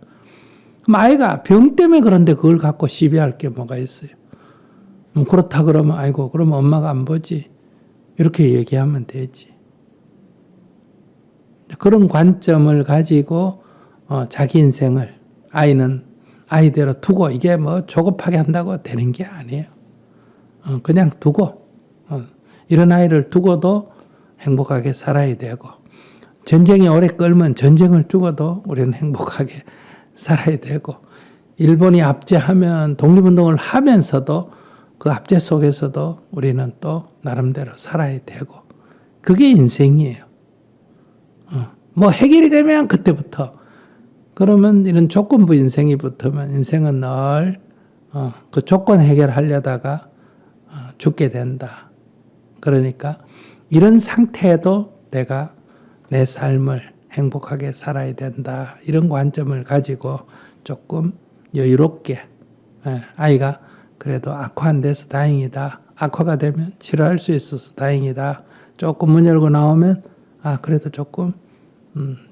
그럼 아이가 병 때문에 그런데 그걸 갖고 시비할 게 뭐가 있어요. 그렇다 그러면 아이고 그러면 엄마가 안 보지. 이렇게 얘기하면 되지. 그런 관점을 가지고 자기 인생을 아이는 아이대로 두고 이게 뭐 조급하게 한다고 되는 게 아니에요. 그냥 두고 이런 아이를 두고도 행복하게 살아야 되고 전쟁이 오래 끌면 전쟁을 두고도 우리는 행복하게 살아야 되고 일본이 압제하면 독립운동을 하면서도 그 압제 속에서도 우리는 또 나름대로 살아야 되고 그게 인생이에요. 뭐 해결이 되면 그때부터 그러면 이런 조건부 인생이 붙으면 인생은 늘 그 조건 해결하려다가 죽게 된다. 그러니까 이런 상태에도 내가 내 삶을 행복하게 살아야 된다. 이런 관점을 가지고 조금 여유롭게 아이가 그래도 악화 안 돼서 다행이다. 악화가 되면 치료할 수 있어서 다행이다. 조금 문 열고 나오면 그래도 조금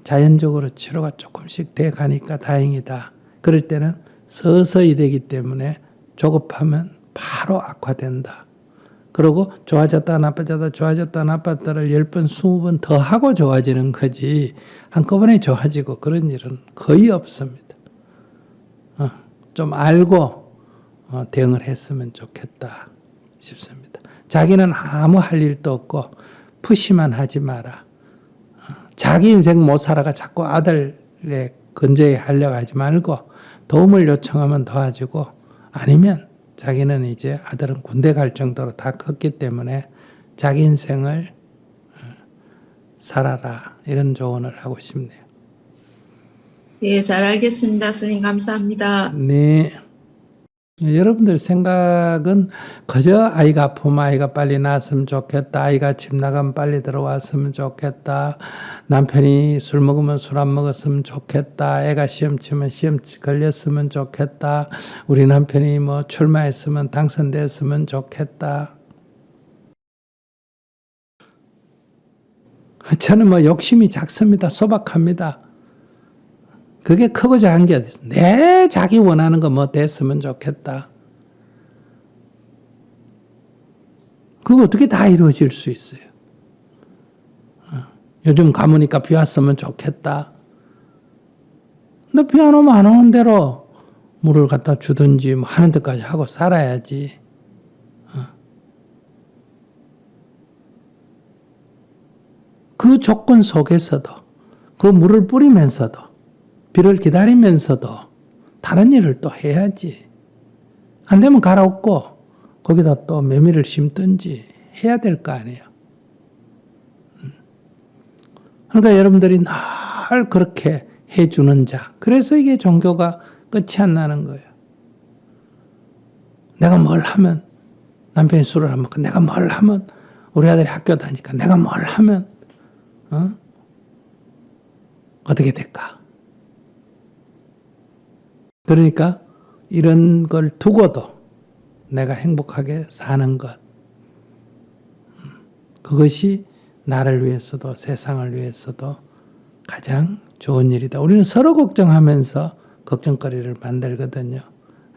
자연적으로 치료가 조금씩 돼 가니까 다행이다. 그럴 때는 서서히 되기 때문에 조급하면 바로 악화된다. 그리고 좋아졌다 나빠졌다 좋아졌다 나빠졌다를 10번 20번 더 하고 좋아지는 거지 한꺼번에 좋아지고 그런 일은 거의 없습니다. 좀 알고 대응을 했으면 좋겠다 싶습니다. 자기는 아무 할 일도 없고 푸시만 하지 마라. 자기 인생 못 살아가 자꾸 아들의 근저에 하려고 하지 말고 도움을 요청하면 도와주고 아니면 자기는 이제 아들은 군대 갈 정도로 다 컸기 때문에 자기 인생을 살아라 이런 조언을 하고 싶네요. 예, 잘 알겠습니다. 스님 감사합니다. 네. 여러분들 생각은 그저 아이가 아프면 아이가 빨리 나았으면 좋겠다. 아이가 집 나가면 빨리 들어왔으면 좋겠다. 남편이 술 먹으면 술 안 먹었으면 좋겠다. 애가 시험 치면 시험 걸렸으면 좋겠다. 우리 남편이 뭐 출마했으면 당선됐으면 좋겠다. 저는 뭐 욕심이 작습니다. 소박합니다. 그게 크고 작은 게 어딨어. 내 자기 원하는 거 뭐 됐으면 좋겠다. 그거 어떻게 다 이루어질 수 있어요? 요즘 가무니까 비 왔으면 좋겠다. 근데 비 안 오면 안 오는 대로 물을 갖다 주든지 뭐 하는 데까지 하고 살아야지. 그 조건 속에서도 그 물을 뿌리면서도 비를 기다리면서도 다른 일을 또 해야지. 안 되면 갈아엎고 거기다 또 메밀을 심든지 해야 될 거 아니에요. 그러니까 여러분들이 늘 그렇게 해주는 자. 그래서 이게 종교가 끝이 안 나는 거예요. 내가 뭘 하면 남편이 술을 안 먹고 내가 뭘 하면 우리 아들이 학교 다니까 내가 뭘 하면 어떻게 될까? 그러니까 이런 걸 두고도 내가 행복하게 사는 것. 그것이 나를 위해서도 세상을 위해서도 가장 좋은 일이다. 우리는 서로 걱정하면서 걱정거리를 만들거든요.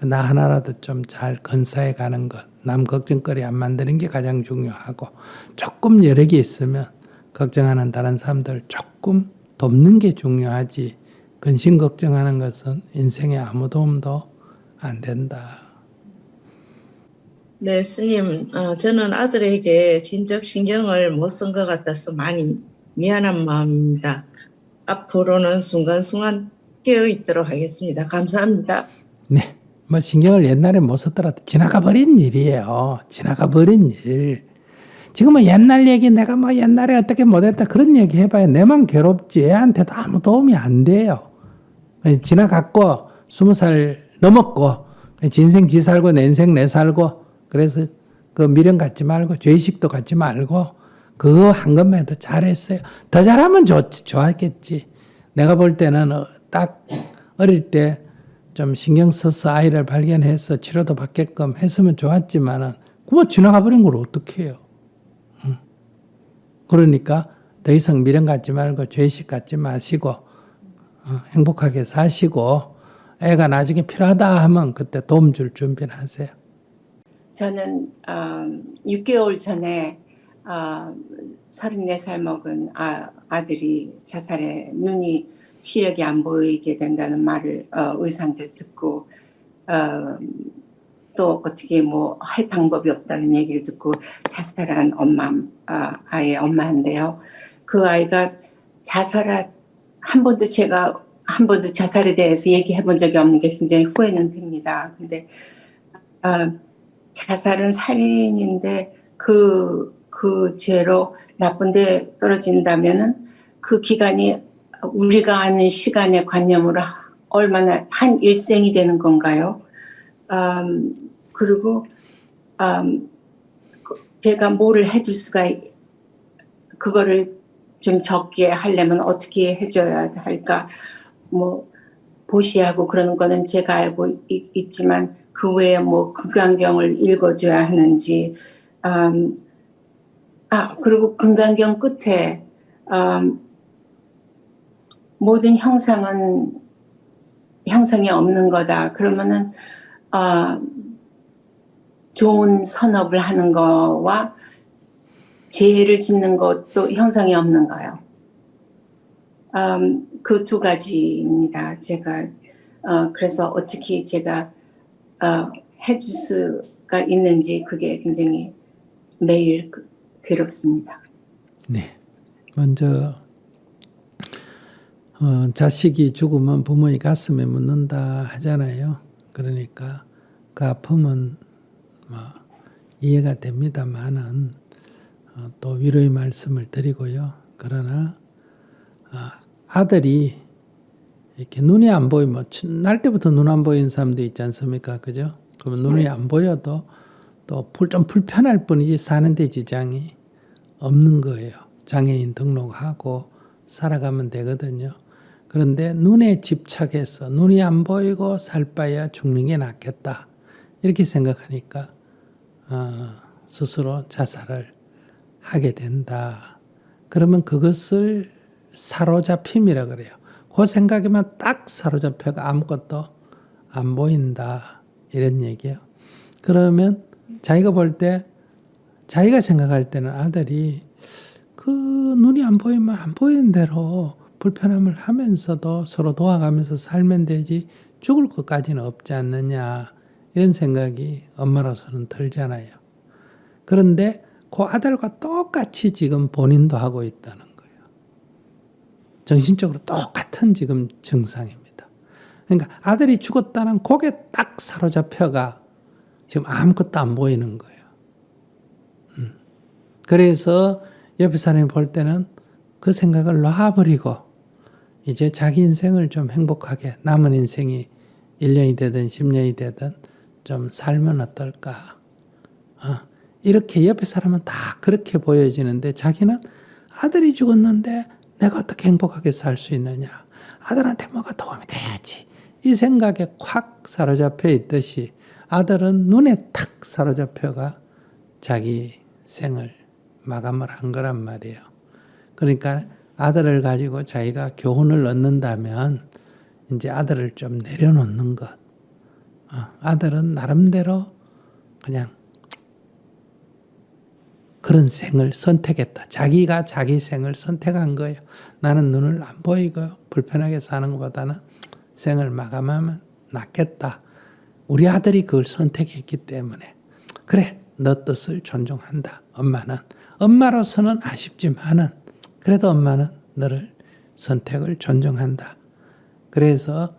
나 하나라도 좀 잘 건사해 가는 것. 남 걱정거리 안 만드는 게 가장 중요하고 조금 여력이 있으면 걱정하는 다른 사람들 조금 돕는 게 중요하지. 근심 걱정하는 것은 인생에 아무 도움도 안 된다. 네, 스님, 저는 아들에게 진즉 신경을 못 쓴 것 같아서 많이 미안한 마음입니다. 앞으로는 순간순간 깨어 있도록 하겠습니다. 감사합니다. 네, 뭐 신경을 옛날에 못 썼더라도 지나가 버린 일이에요. 지나가 버린 일. 지금은 옛날 얘기 내가 뭐 옛날에 어떻게 못했다 그런 얘기 해봐야 내만 괴롭지 애한테도 아무 도움이 안 돼요. 지나갔고 20살 넘었고 지 인생 지 살고 내 인생 내 살고 그래서 그 미련 갖지 말고 죄의식도 갖지 말고 그거 한 것만 해도 잘했어요. 더 잘하면 좋았겠지. 내가 볼 때는 딱 어릴 때 좀 신경 써서 아이를 발견해서 치료도 받게끔 했으면 좋았지만은 그거 지나가 버린 걸 어떻게 해요. 그러니까 더 이상 미련 갖지 말고 죄의식 갖지 마시고 행복하게 사시고 애가 나중에 필요하다 하면 그때 도움 줄 준비는 하세요. 저는 6개월 전에 34살 먹은 아들이 자살해 눈이 시력이 안 보이게 된다는 말을 의사한테 듣고 또 어떻게 뭐 할 방법이 없다는 얘기를 듣고 자살한 아이의 엄마인데요. 그 아이가 한 번도 자살에 대해서 얘기해 본 적이 없는 게 굉장히 후회는 됩니다. 근데 자살은 살인인데 그 죄로 나쁜 데 떨어진다면은 그 기간이 우리가 아는 시간의 관념으로 얼마나 한 일생이 되는 건가요? 그리고 제가 뭐를 해줄 수가 그거를 좀 적게 하려면 어떻게 해줘야 할까? 뭐 보시하고 그러는 거는 제가 알고 있지만 그 외에 뭐 금강경을 읽어줘야 하는지 그리고 금강경 끝에 모든 형상이 없는 거다. 그러면은 좋은 선업을 하는 거와 죄를 짓는 것도 형상이 없는가요? 그 두 가지입니다. 제가 그래서 어떻게 제가 해줄 수가 있는지 그게 굉장히 매일 괴롭습니다. 네, 먼저 자식이 죽으면 부모의 가슴에 묻는다 하잖아요. 그러니까 그 아픔은 이해가 됩니다만은 또 위로의 말씀을 드리고요. 그러나 아들이 이렇게 눈이 안 보이면 날 때부터 눈 안 보이는 사람도 있지 않습니까? 그죠? 그러면 눈이 안 보여도 또 좀 불편할 뿐이지 사는데 지장이 없는 거예요. 장애인 등록하고 살아가면 되거든요. 그런데 눈에 집착해서 눈이 안 보이고 살 바야 죽는 게 낫겠다. 이렇게 생각하니까 스스로 자살을 하게 된다. 그러면 그것을 사로잡힘이라 그래요. 그 생각에만 딱 사로잡혀가 아무것도 안 보인다. 이런 얘기예요. 그러면 자기가 볼 때, 자기가 생각할 때는 아들이 그 눈이 안 보이면 안 보이는 대로 불편함을 하면서도 서로 도와가면서 살면 되지 죽을 것까지는 없지 않느냐. 이런 생각이 엄마로서는 들잖아요. 그런데 그 아들과 똑같이 지금 본인도 하고 있다는 거예요. 정신적으로 똑같은 지금 증상입니다. 그러니까 아들이 죽었다는 거기에 딱 사로잡혀가 지금 아무것도 안 보이는 거예요. 그래서 옆에 사람이 볼 때는 그 생각을 놔버리고 이제 자기 인생을 좀 행복하게 남은 인생이 1년이 되든 10년이 되든 좀 살면 어떨까. 이렇게 옆에 사람은 다 그렇게 보여지는데 자기는 아들이 죽었는데 내가 어떻게 행복하게 살 수 있느냐. 아들한테 뭐가 도움이 돼야지. 이 생각에 콱 사로잡혀 있듯이 아들은 눈에 탁 사로잡혀가 자기 생을 마감을 한 거란 말이에요. 그러니까 아들을 가지고 자기가 교훈을 얻는다면 이제 아들을 좀 내려놓는 것. 아들은 나름대로 그냥 그런 생을 선택했다. 자기가 자기 생을 선택한 거예요. 나는 눈을 안 보이고 불편하게 사는 것보다는 생을 마감하면 낫겠다. 우리 아들이 그걸 선택했기 때문에 그래, 너 뜻을 존중한다. 엄마는. 엄마로서는 아쉽지만은 그래도 엄마는 너를 선택을 존중한다. 그래서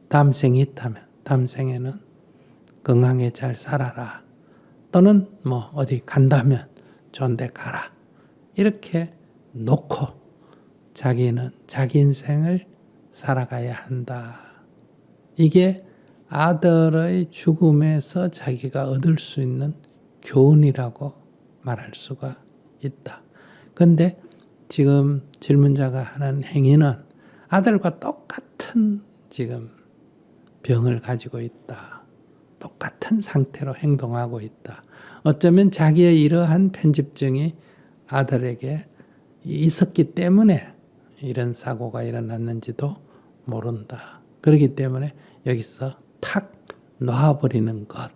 다음 생이 있다면 다음 생에는 건강하게 잘 살아라. 또는 어디 간다면 좋은 데 가라. 이렇게 놓고 자기는 자기 인생을 살아가야 한다. 이게 아들의 죽음에서 자기가 얻을 수 있는 교훈이라고 말할 수가 있다. 그런데 지금 질문자가 하는 행위는 아들과 똑같은 지금 병을 가지고 있다. 똑같은 상태로 행동하고 있다. 어쩌면 자기의 이러한 편집증이 아들에게 있었기 때문에 이런 사고가 일어났는지도 모른다. 그렇기 때문에 여기서 탁 놔버리는 것.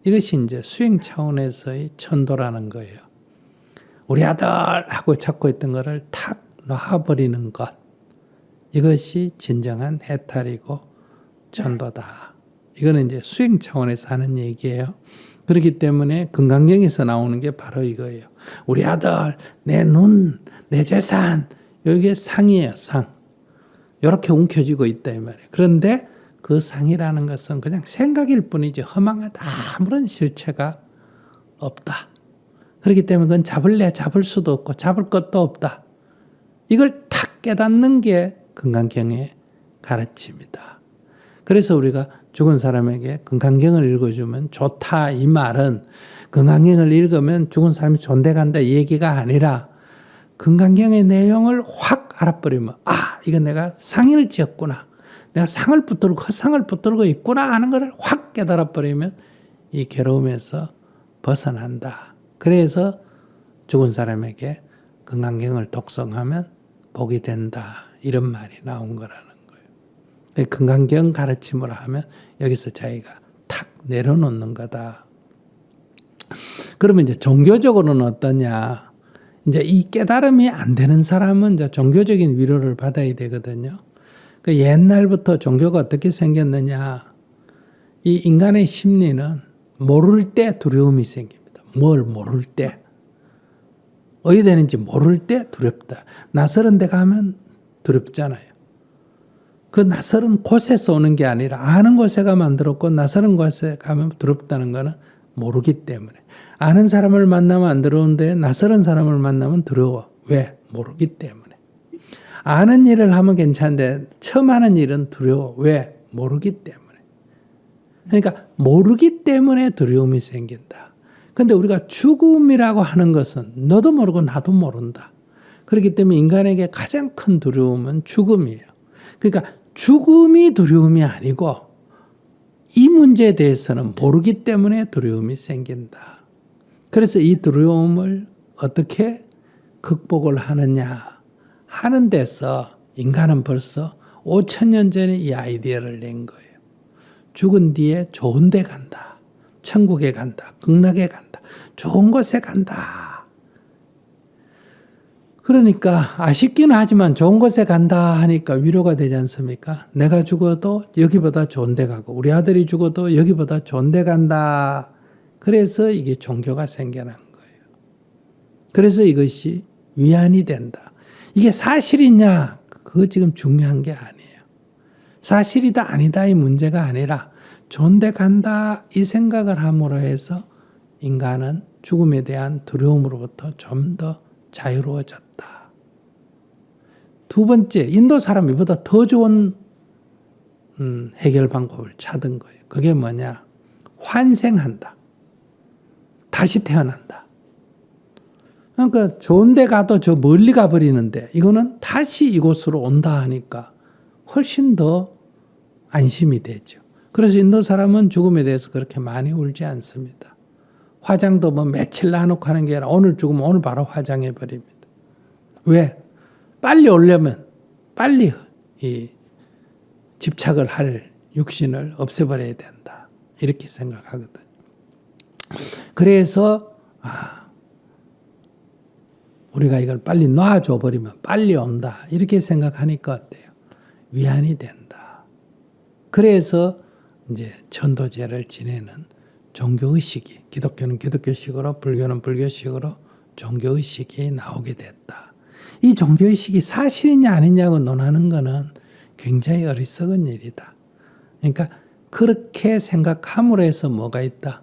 이것이 이제 수행 차원에서의 천도라는 거예요. 우리 아들하고 찾고 있던 거를 탁 놔버리는 것. 이것이 진정한 해탈이고 천도다. 이거는 이제 수행 차원에서 하는 얘기예요. 그렇기 때문에 금강경에서 나오는 게 바로 이거예요. 우리 아들, 내 눈, 내 재산, 여기에 상이에요, 상. 이렇게 움켜쥐고 있다 이 말이에요. 그런데 그 상이라는 것은 그냥 생각일 뿐이지 허망하다. 아무런 실체가 없다. 그렇기 때문에 그건 잡을 수도 없고 잡을 것도 없다. 이걸 탁 깨닫는 게 금강경의 가르침이다. 그래서 우리가 죽은 사람에게 금강경을 읽어주면 좋다 이 말은 금강경을 읽으면 죽은 사람이 존대간다 이 얘기가 아니라 금강경의 내용을 확 알아버리면 이건 내가 상인을 지었구나. 내가 상을 붙들고 허상을 붙들고 있구나 하는 것을 확 깨달아버리면 이 괴로움에서 벗어난다. 그래서 죽은 사람에게 금강경을 독송하면 복이 된다. 이런 말이 나온 거라는 거예요. 금강경 가르침으로 하면 여기서 자기가 탁 내려놓는 거다. 그러면 이제 종교적으로는 어떠냐? 이제 이 깨달음이 안 되는 사람은 이제 종교적인 위로를 받아야 되거든요. 그 옛날부터 종교가 어떻게 생겼느냐? 이 인간의 심리는 모를 때 두려움이 생깁니다. 뭘 모를 때. 어디 되는지 모를 때 두렵다. 낯설은 데 가면 두렵잖아요. 그 낯설은 곳에서 오는 게 아니라 아는 곳에 가면 안 두렵고 낯설은 곳에 가면 두렵다는 거는 모르기 때문에. 아는 사람을 만나면 안 두려운데 낯설은 사람을 만나면 두려워. 왜? 모르기 때문에. 아는 일을 하면 괜찮은데 처음 하는 일은 두려워. 왜? 모르기 때문에. 그러니까 모르기 때문에 두려움이 생긴다. 근데 우리가 죽음이라고 하는 것은 너도 모르고 나도 모른다. 그렇기 때문에 인간에게 가장 큰 두려움은 죽음이에요. 그러니까 죽음이 두려움이 아니고 이 문제에 대해서는 모르기 때문에 두려움이 생긴다. 그래서 이 두려움을 어떻게 극복을 하느냐 하는 데서 인간은 벌써 5,000년 전에 이 아이디어를 낸 거예요. 죽은 뒤에 좋은 데 간다. 천국에 간다. 극락에 간다. 좋은 곳에 간다. 그러니까 아쉽긴 하지만 좋은 곳에 간다 하니까 위로가 되지 않습니까? 내가 죽어도 여기보다 좋은 데 가고 우리 아들이 죽어도 여기보다 좋은 데 간다. 그래서 이게 종교가 생겨난 거예요. 그래서 이것이 위안이 된다. 이게 사실이냐? 그거 지금 중요한 게 아니에요. 사실이다 아니다 이 문제가 아니라 좋은 데 간다 이 생각을 함으로 해서 인간은 죽음에 대한 두려움으로부터 좀 더 자유로워졌다. 두 번째, 인도 사람 이보다 더 좋은 해결 방법을 찾은 거예요. 그게 뭐냐? 환생한다. 다시 태어난다. 그러니까 좋은 데 가도 저 멀리 가버리는데 이거는 다시 이곳으로 온다 하니까 훨씬 더 안심이 되죠. 그래서 인도 사람은 죽음에 대해서 그렇게 많이 울지 않습니다. 화장도 뭐 며칠 놔놓고 하는 게 아니라 오늘 죽으면 오늘 바로 화장해버립니다. 왜? 빨리 오려면 빨리 이 집착을 할 육신을 없애버려야 된다. 이렇게 생각하거든요. 그래서 우리가 이걸 빨리 놔줘 버리면 빨리 온다. 이렇게 생각하니까 어때요? 위안이 된다. 그래서 이제 천도제를 지내는 종교의식이 기독교는 기독교식으로 불교는 불교식으로 종교의식이 나오게 됐다. 이 종교의식이 사실이냐 아니냐고 논하는 것은 굉장히 어리석은 일이다. 그러니까 그렇게 생각함으로 해서 뭐가 있다?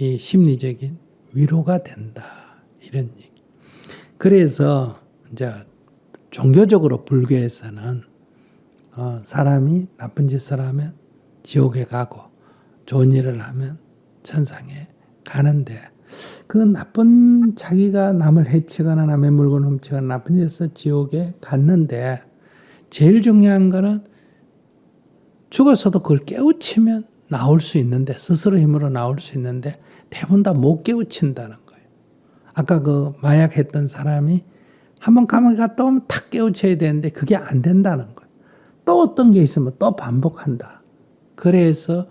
이 심리적인 위로가 된다. 이런 얘기. 그래서 이제 종교적으로 불교에서는 사람이 나쁜 짓을 하면 지옥에 가고 좋은 일을 하면 천상에 가는데 그 나쁜 자기가 남을 해치거나 남의 물건 훔치거나 나쁜 짓을 해서 지옥에 갔는데 제일 중요한 거는 죽어서도 그걸 깨우치면 나올 수 있는데 스스로 힘으로 나올 수 있는데 대부분 다 못 깨우친다는 거예요. 아까 그 마약 했던 사람이 한번 감옥에 갔다 오면 탁 깨우쳐야 되는데 그게 안 된다는 거예요. 또 어떤 게 있으면 또 반복한다. 그래서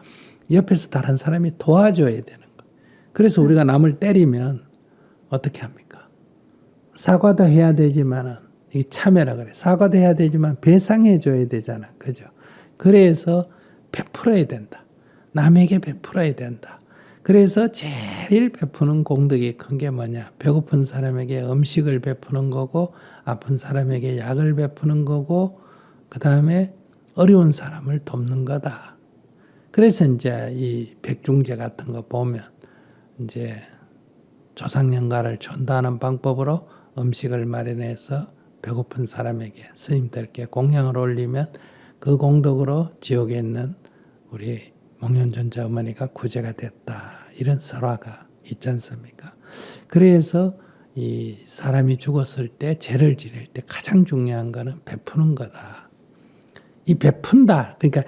옆에서 다른 사람이 도와줘야 되는 거예요. 그래서 우리가 남을 때리면 어떻게 합니까? 사과도 해야 되지만은 이 참회라 그래. 사과도 해야 되지만 배상해 줘야 되잖아. 그죠? 그래서 베풀어야 된다. 남에게 베풀어야 된다. 그래서 제일 베푸는 공덕이 큰 게 뭐냐? 배고픈 사람에게 음식을 베푸는 거고 아픈 사람에게 약을 베푸는 거고 그 다음에 어려운 사람을 돕는 거다. 그래서 이제 이 백중제 같은 거 보면 이제 조상영가를 전도하는 방법으로 음식을 마련해서 배고픈 사람에게 스님들께 공양을 올리면 그 공덕으로 지옥에 있는 우리 목련존자 어머니가 구제가 됐다. 이런 설화가 있지 않습니까? 그래서 이 사람이 죽었을 때 죄를 지낼 때 가장 중요한 거는 베푸는 거다. 이 베푼다. 그러니까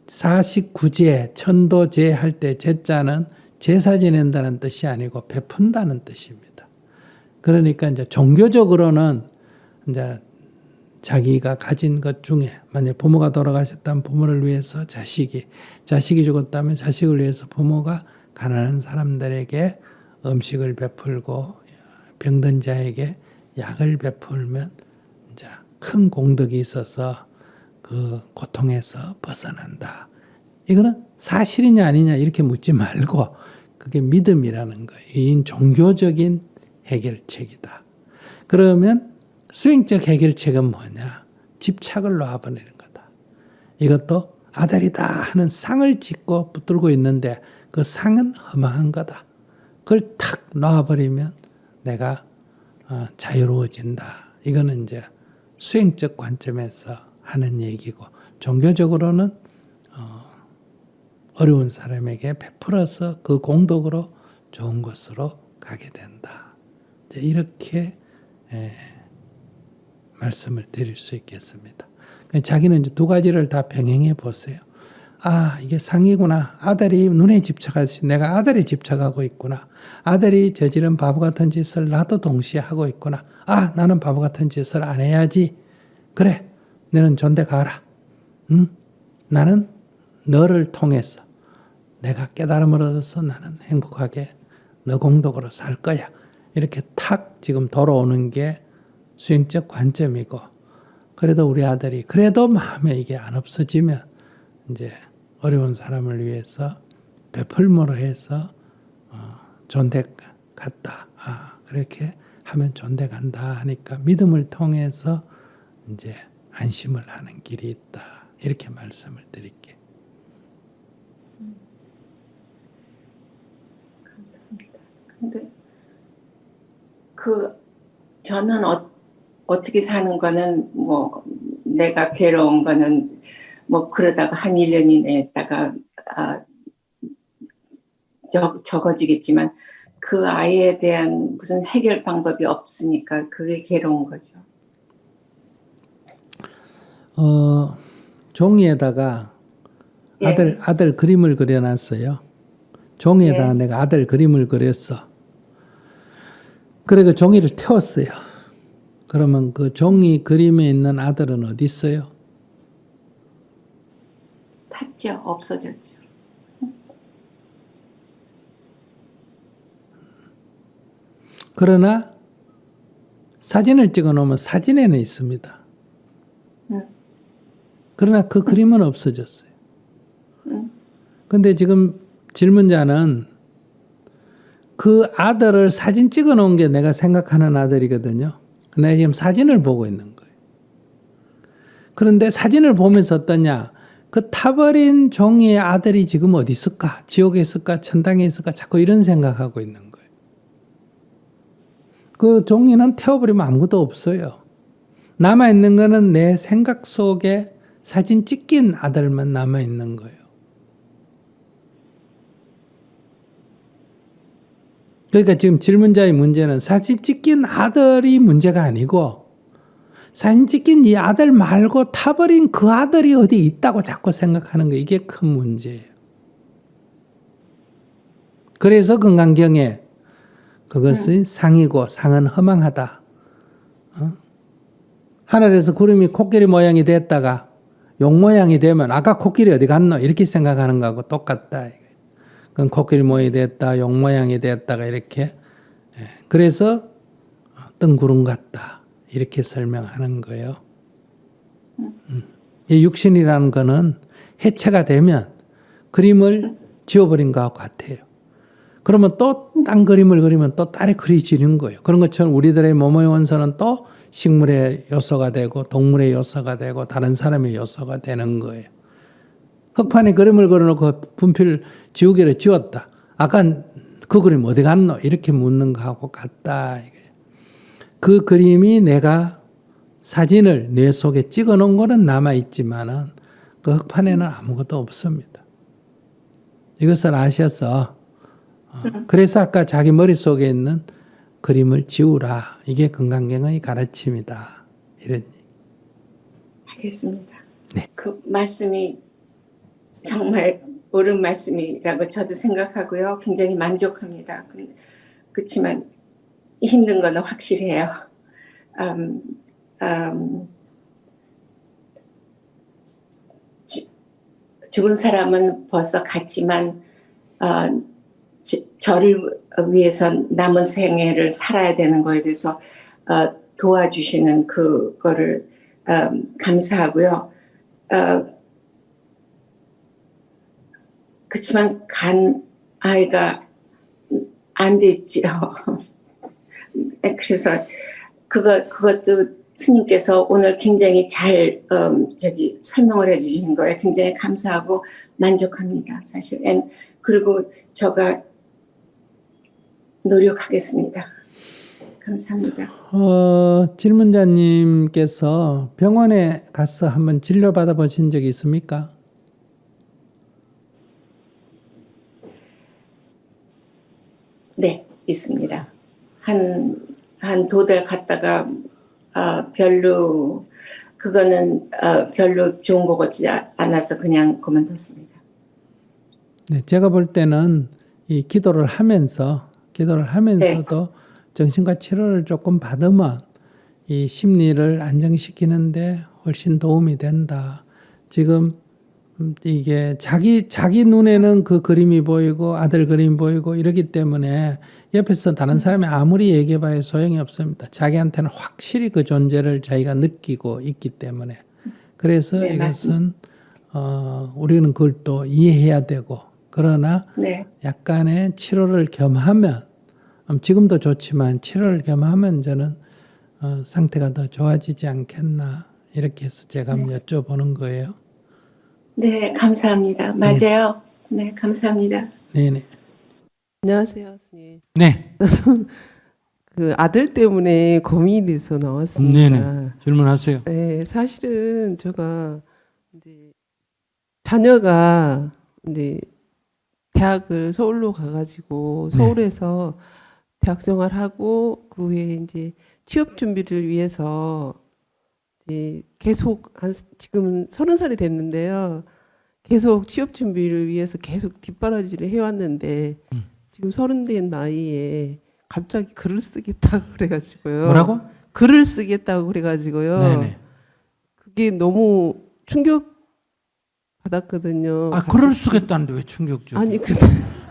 49제, 천도제 할 때 제자는 제사 지낸다는 뜻이 아니고 베푼다는 뜻입니다. 그러니까 이제 종교적으로는 이제 자기가 가진 것 중에 만약 부모가 돌아가셨다면 부모를 위해서 자식이 죽었다면 자식을 위해서 부모가 가난한 사람들에게 음식을 베풀고 병든 자에게 약을 베풀면 이제 큰 공덕이 있어서 그 고통에서 벗어난다. 이거는 사실이냐 아니냐 이렇게 묻지 말고 그게 믿음이라는 거예요. 이 종교적인 해결책이다. 그러면 수행적 해결책은 뭐냐? 집착을 놔버리는 거다. 이것도 아들이다 하는 상을 짓고 붙들고 있는데 그 상은 허망한 거다. 그걸 탁 놔버리면 내가 자유로워진다. 이거는 이제 수행적 관점에서 하는 얘기고, 종교적으로는 어려운 사람에게 베풀어서 그 공덕으로 좋은 곳으로 가게 된다. 이렇게 말씀을 드릴 수 있겠습니다. 자기는 이제 두 가지를 다 병행해 보세요. 아, 이게 상이구나. 아들이 눈에 집착하듯이 내가 아들에 집착하고 있구나. 아들이 저지른 바보 같은 짓을 나도 동시에 하고 있구나. 아, 나는 바보 같은 짓을 안 해야지. 그래, 너는 존대 가라. 나는 너를 통해서 내가 깨달음을 얻어서 나는 행복하게 너 공덕으로 살 거야. 이렇게 탁 지금 돌아오는 게 수행적 관점이고, 그래도 우리 아들이 그래도 마음에 이게 안 없어지면 이제 어려운 사람을 위해서 베풀므로 해서 존대 갔다. 그렇게 하면 존대 간다 하니까 믿음을 통해서 이제 안심을 하는 길이 있다. 이렇게 말씀을 드릴게요. 감사합니다. 근데 저는 어떻게 사는 거는 뭐 내가 괴로운 거는 뭐 그러다가 한 1년 이내에다가 적어지겠지만 그 아이에 대한 무슨 해결 방법이 없으니까 그게 괴로운 거죠. 종이에다가 예. 아들 그림을 그려놨어요. 종이에다가 예. 내가 아들 그림을 그렸어. 그래 그 종이를 태웠어요. 그러면 그 종이 그림에 있는 아들은 어디 있어요? 탔죠. 없어졌죠. 그러나 사진을 찍어 놓으면 사진에는 있습니다. 그러나 그 그림은 없어졌어요. 근데 지금 질문자는 그 아들을 사진 찍어 놓은 게 내가 생각하는 아들이거든요. 내가 지금 사진을 보고 있는 거예요. 그런데 사진을 보면서 어떠냐? 그 타버린 종이의 아들이 지금 어디 있을까? 지옥에 있을까? 천당에 있을까? 자꾸 이런 생각하고 있는 거예요. 그 종이는 태워버리면 아무것도 없어요. 남아있는 거는 내 생각 속에 사진 찍힌 아들만 남아있는 거예요. 그러니까 지금 질문자의 문제는 사진 찍힌 아들이 문제가 아니고 사진 찍힌 이 아들 말고 타버린 그 아들이 어디 있다고 자꾸 생각하는 거, 이게 큰 문제예요. 그래서 금강경에 그것은 상이고 상은 허망하다. 하늘에서 구름이 코끼리 모양이 됐다가 용 모양이 되면 아까 코끼리 어디 갔노? 이렇게 생각하는 거하고 똑같다. 그건 코끼리 모양이 됐다, 용 모양이 됐다가 이렇게. 그래서 뜬구름 같다. 이렇게 설명하는 거예요. 이 육신이라는 거는 해체가 되면 그림을 지워버린 것과 같아요. 그러면 또 딴 그림을 그리면 또 딸이 그려지는 거예요. 그런 것처럼 우리들의 몸의 원소는 또 식물의 요소가 되고 동물의 요소가 되고 다른 사람의 요소가 되는 거예요. 흙판에 그림을 그려놓고 분필 지우개를 지웠다. 아까 그 그림 어디 갔노? 이렇게 묻는 거하고 같다. 그 그림이 내가 사진을 뇌 속에 찍어 놓은 거는 남아있지만은 그 흙판에는 아무것도 없습니다. 이것을 아셔서 그래서 아까 자기 머릿속에 있는 그림을 지우라. 이게 금강경의 가르침이다. 이런 얘기. 알겠습니다. 네. 그 말씀이 정말 옳은 말씀이라고 저도 생각하고요. 굉장히 만족합니다. 그렇지만 힘든 거는 확실해요. 죽은 사람은 벌써 갔지만 저를 위해서 남은 생애를 살아야 되는 거에 대해서 도와주시는 그거를 감사하고요. 그렇지만 간 아이가 안 됐죠. 그래서 그것도 스님께서 오늘 굉장히 잘 설명을 해주신 거에 굉장히 감사하고 만족합니다. 사실 그리고 제가 노력하겠습니다. 감사합니다. 질문자님께서 병원에 가서 한번 진료받아 보신 적이 있습니까? 네, 있습니다. 한 2달 갔다가 그거는 별로 좋은 거 같지 않아서 그냥 그만뒀습니다. 네, 제가 볼 때는 이 기도를 하면서도 정신과 치료를 조금 받으면 이 심리를 안정시키는데 훨씬 도움이 된다. 지금 이게 자기 눈에는 그 그림이 보이고 아들 그림이 보이고 이러기 때문에 옆에서 다른 사람이 아무리 얘기해봐야 소용이 없습니다. 자기한테는 확실히 그 존재를 자기가 느끼고 있기 때문에. 그래서 네, 이것은 우리는 그걸 또 이해해야 되고, 그러나 네. 약간의 치료를 겸하면, 지금도 좋지만 치료를 겸하면 저는 상태가 더 좋아지지 않겠나 이렇게 해서 제가 한번 여쭤보는 거예요. 네, 감사합니다. 맞아요. 네, 감사합니다. 네네. 안녕하세요, 스님. 네. 그 아들 때문에 고민이 돼서 나왔습니다. 네네. 질문하세요. 네, 사실은 제가 이제 자녀가 이제 대학을 서울로 가가지고 서울에서 대학 생활하고 그 후에 이제 취업 준비를 위해서 이제 계속 지금 30살이 됐는데요. 계속 취업 준비를 위해서 계속 뒷바라지를 해왔는데 지금 30된 나이에 갑자기 글을 쓰겠다고 그래가지고요. 뭐라고? 글을 쓰겠다고 그래가지고요. 네네. 그게 너무 충격 받았거든요. 글을 쓰겠다는데 왜 충격적? 아니 근데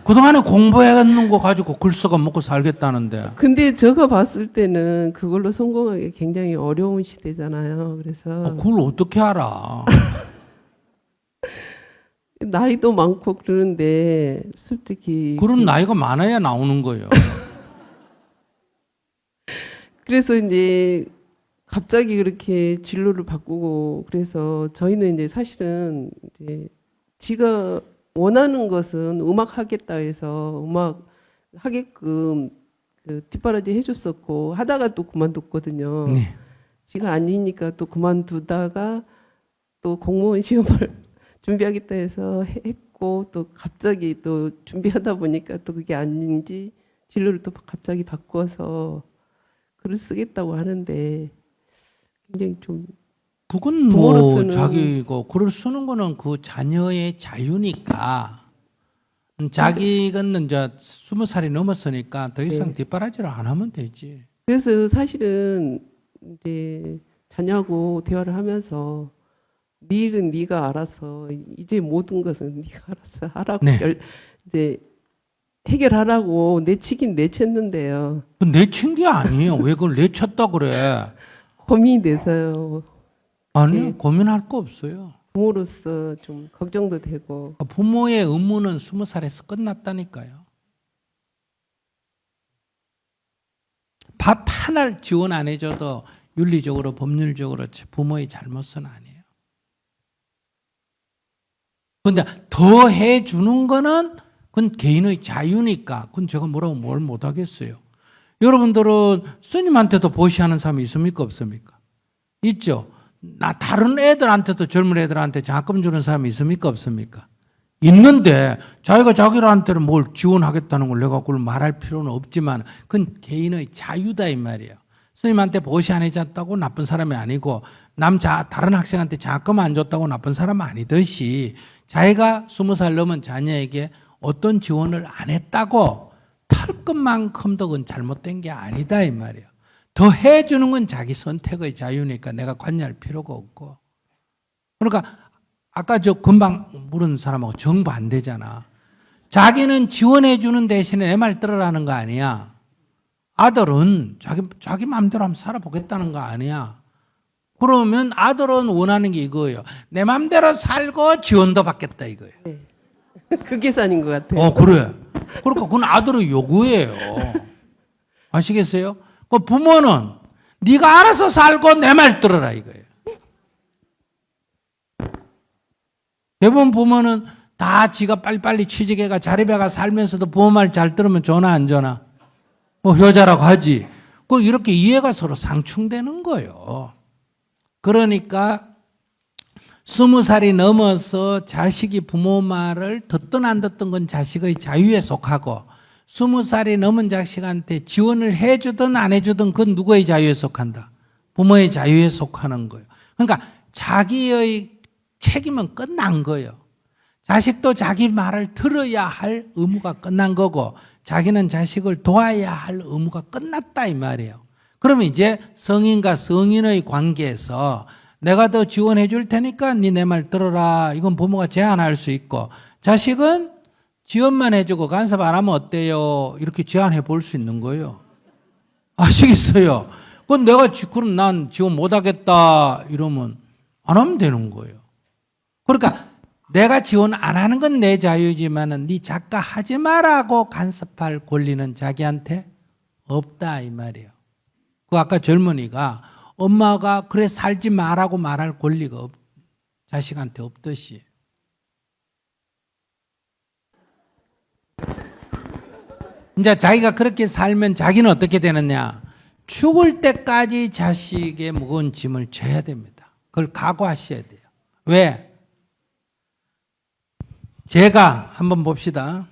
그동안에 공부해놓은 거 가지고 글 써가 먹고 살겠다는데. 근데 제가 봤을 때는 그걸로 성공하기 굉장히 어려운 시대잖아요. 그래서 그걸 어떻게 알아? 나이도 많고 그러는데 솔직히 그런 나이가 많아야 나오는 거예요. 그래서 이제 갑자기 그렇게 진로를 바꾸고 그래서 저희는 이제 사실은 이제 지가 원하는 것은 음악 하겠다 해서 음악 하게끔 그 뒷바라지 해줬었고 하다가 또 그만뒀거든요. 네. 지가 아니니까 또 그만두다가 또 공무원 시험을 준비하겠다 해서 했고 또 갑자기 또 준비하다 보니까 또 그게 아닌지 진로를 또 갑자기 바꿔서 글을 쓰겠다고 하는데 굉장히 좀 그건 뭐 부모로서는 자기고 글을 쓰는 거는 그 자녀의 자유니까 자기는 이제 20살이 넘었으니까 더 이상 네. 뒷바라지를 안 하면 되지. 그래서 사실은 이제 자녀하고 대화를 하면서 네 일은 네가 알아서 이제 모든 것은 네가 알아서 하라고 네. 이제 해결하라고 내치긴 내쳤는데요. 내친 게 아니에요. 왜 그걸 내쳤다 그래? 고민이 돼서요. 아니요. 네. 고민할 거 없어요. 부모로서 좀 걱정도 되고 부모의 의무는 20살에서 끝났다니까요. 밥 하나를 지원 안 해줘도 윤리적으로 법률적으로 부모의 잘못은 아니에요. 근데 더 해주는 거는 그건 개인의 자유니까 그건 제가 뭐라고 뭘 못하겠어요. 여러분들은 스님한테도 보시하는 사람이 있습니까 없습니까? 있죠. 다른 애들한테도 젊은 애들한테 장학금 주는 사람이 있습니까 없습니까? 있는데 자기가 자기한테는 뭘 지원하겠다는 걸 내가 그걸 말할 필요는 없지만 그건 개인의 자유다 이 말이에요. 스님한테 보시 안 해줬다고 나쁜 사람이 아니고 다른 학생한테 장학금 안 줬다고 나쁜 사람 아니듯이 자기가 20살 넘은 자녀에게 어떤 지원을 안 했다고 털 것만큼도 그건 잘못된 게 아니다 이 말이에요. 더 해주는 건 자기 선택의 자유니까 내가 관여할 필요가 없고. 그러니까 아까 저 금방 물은 사람하고 정반대잖아. 자기는 지원해 주는 대신에 내 말 들으라는 거 아니야. 아들은 자기 마음대로 한번 살아보겠다는 거 아니야. 그러면 아들은 원하는 게 이거예요. 내 마음대로 살고 지원도 받겠다 이거예요. 그 계산인 것 같아요. 그래. 그러니까 그건 아들의 요구예요. 아시겠어요? 그 부모는 네가 알아서 살고 내 말 들어라 이거예요. 대부분 부모는 다 지가 빨리빨리 취직해가 자리배가 살면서도 부모 말 잘 들으면 좋나 안 좋나? 뭐 효자라고 하지. 그 이렇게 이해가 서로 상충되는 거예요. 그러니까 20살이 넘어서 자식이 부모 말을 듣든 안 듣든 건 자식의 자유에 속하고 20살이 넘은 자식한테 지원을 해주든 안 해주든 그건 누구의 자유에 속한다? 부모의 자유에 속하는 거예요. 그러니까 자기의 책임은 끝난 거예요. 자식도 자기 말을 들어야 할 의무가 끝난 거고 자기는 자식을 도와야 할 의무가 끝났다 이 말이에요. 그러면 이제 성인과 성인의 관계에서 내가 더 지원해 줄 테니까 네 내 말 들어라. 이건 부모가 제한할 수 있고 자식은 지원만 해주고 간섭 안 하면 어때요? 이렇게 제한해 볼 수 있는 거예요. 아시겠어요? 그건 그럼 난 지원 못 하겠다 이러면 안 하면 되는 거예요. 그러니까 내가 지원 안 하는 건 내 자유지만은 네 작가 하지 마라고 간섭할 권리는 자기한테 없다 이 말이에요. 그 아까 젊은이가 엄마가 그래 살지 마라고 말할 권리가 자식한테 없듯이. 이제 자기가 그렇게 살면 자기는 어떻게 되느냐? 죽을 때까지 자식의 무거운 짐을 져야 됩니다. 그걸 각오하셔야 돼요. 왜? 제가 한번 봅시다.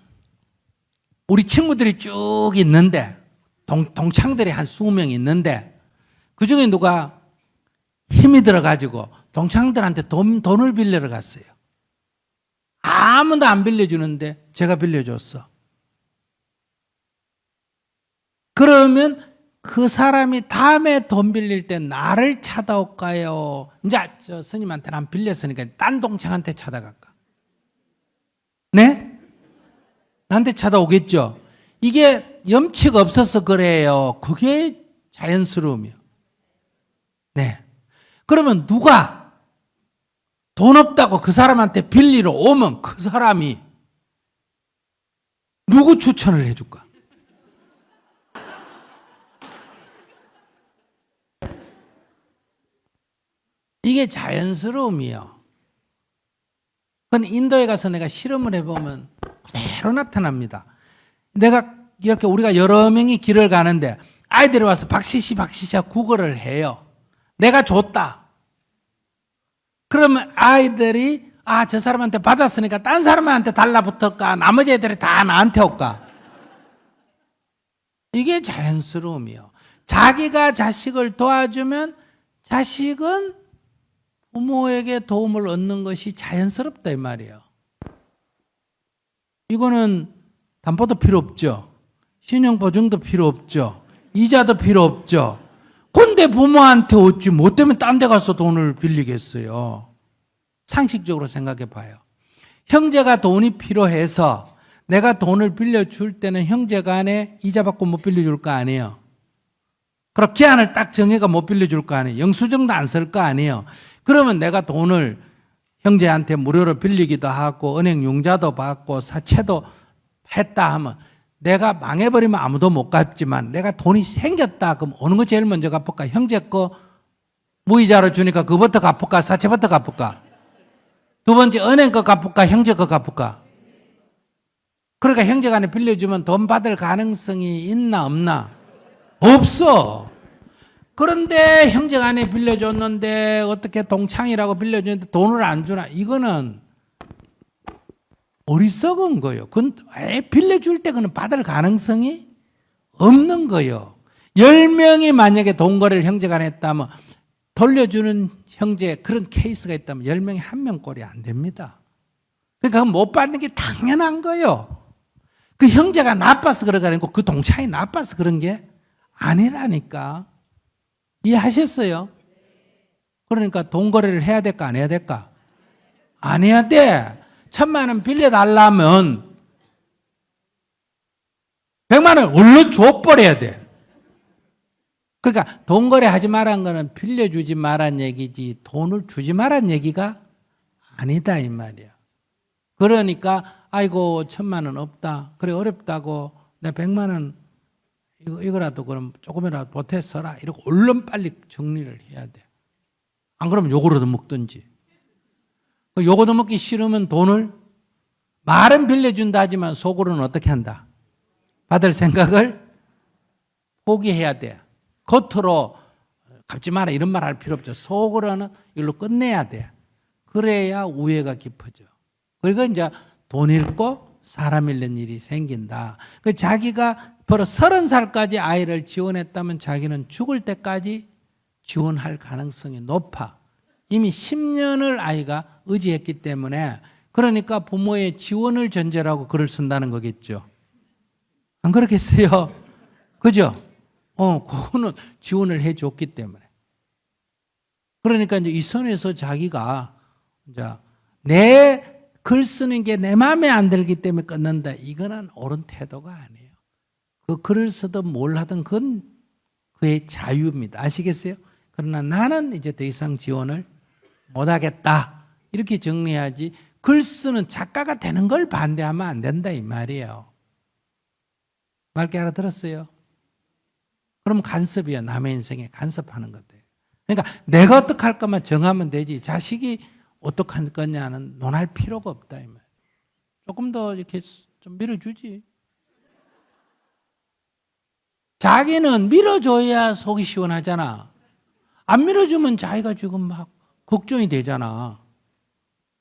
우리 친구들이 쭉 있는데 동창들이 한 20명 있는데 그중에 누가 힘이 들어가지고 동창들한테 돈을 빌리러 갔어요. 아무도 안 빌려주는데 제가 빌려줬어. 그러면 그 사람이 다음에 돈 빌릴 때 나를 찾아올까요? 이제 저 스님한테 난 빌렸으니까 딴 동창한테 찾아갈까? 네? 나한테 찾아오겠죠? 이게 염치가 없어서 그래요. 그게 자연스러움이요. 네. 그러면 누가 돈 없다고 그 사람한테 빌리러 오면 그 사람이 누구 추천을 해줄까? 이게 자연스러움이요. 그건 인도에 가서 내가 실험을 해보면 그대로 나타납니다. 내가 이렇게 우리가 여러 명이 길을 가는데 아이들이 와서 박시시 구걸을 해요. 내가 줬다. 그러면 아이들이 저 사람한테 받았으니까 딴 사람한테 달라붙을까? 나머지 애들이 다 나한테 올까? 이게 자연스러움이요. 자기가 자식을 도와주면 자식은 부모에게 도움을 얻는 것이 자연스럽다 이 말이에요. 이거는 담보도 필요 없죠. 신용보증도 필요 없죠. 이자도 필요 없죠. 근데 부모한테 어찌 뭐 때문에 딴 데 가서 돈을 빌리겠어요. 상식적으로 생각해 봐요. 형제가 돈이 필요해서 내가 돈을 빌려줄 때는 형제 간에 이자 받고 못 빌려줄 거 아니에요. 그럼 기한을 딱 정해가 못 빌려줄 거 아니에요. 영수증도 안 쓸 거 아니에요. 그러면 내가 돈을 형제한테 무료로 빌리기도 하고 은행 융자도 받고 사채도 했다 하면 내가 망해버리면 아무도 못 갚지만 내가 돈이 생겼다 그럼 어느 거 제일 먼저 갚을까? 형제 거 무이자로 주니까 그거부터 갚을까? 사채부터 갚을까? 두 번째 은행 거 갚을까? 형제 거 갚을까? 그러니까 형제 간에 빌려주면 돈 받을 가능성이 있나 없나? 없어. 그런데 형제 간에 빌려줬는데 어떻게 동창이라고 빌려줬는데 돈을 안 주나? 이거는 어리석은 거예요. 그건 빌려줄 때 그는 받을 가능성이 없는 거예요. 10명이 만약에 돈거래를 형제 간에 했다면 돌려주는 형제 그런 케이스가 있다면 10명이 1명 꼴이 안 됩니다. 그러니까 못 받는 게 당연한 거예요. 그 형제가 나빠서 그런 거 아니고 그 동창이 나빠서 그런 게 아니라니까. 이해하셨어요? 그러니까 돈 거래를 해야 될까 안 해야 될까? 안 해야 돼. 1,000만 원 빌려달라면 100만 원 얼른 줘버려야 돼. 그러니까 돈 거래하지 말란 거는 빌려주지 말란 얘기지 돈을 주지 말란 얘기가 아니다 이 말이야. 그러니까 아이고 1,000만 원 없다. 그래 어렵다고 내 100만 원 이거라도 그럼 조금이라도 보태 써라. 이러고 얼른 빨리 정리를 해야 돼. 안 그러면 요거라도 먹든지. 요거도 먹기 싫으면 돈을 말은 빌려준다 하지만 속으로는 어떻게 한다? 받을 생각을 포기해야 돼. 겉으로 갚지 마라 이런 말 할 필요 없죠. 속으로는 이걸로 끝내야 돼. 그래야 우애가 깊어져. 그리고 이제 돈 잃고 사람 잃는 일이 생긴다. 그 자기가 벌어 30살까지 아이를 지원했다면 자기는 죽을 때까지 지원할 가능성이 높아. 이미 10년을 아이가 의지했기 때문에 그러니까 부모의 지원을 전제로 하고 글을 쓴다는 거겠죠. 안 그렇겠어요? 그죠? 그거는 지원을 해 줬기 때문에. 그러니까 이제 이 선에서 자기가 이제 내 글 쓰는 게 내 마음에 안 들기 때문에 끊는다. 이거는 옳은 태도가 아니에요. 그 글을 쓰든 뭘 하든 그건 그의 자유입니다. 아시겠어요? 그러나 나는 이제 더 이상 지원을 못 하겠다. 이렇게 정리해야지 글 쓰는 작가가 되는 걸 반대하면 안 된다 이 말이에요. 맑게 알아들었어요? 그럼 간섭이에요. 남의 인생에 간섭하는 것들. 그러니까 내가 어떻게 할 것만 정하면 되지 자식이 어떻게 할 거냐는 논할 필요가 없다 이 말. 조금 더 이렇게 좀 밀어주지. 자기는 밀어줘야 속이 시원하잖아. 안 밀어주면 자기가 지금 막 걱정이 되잖아.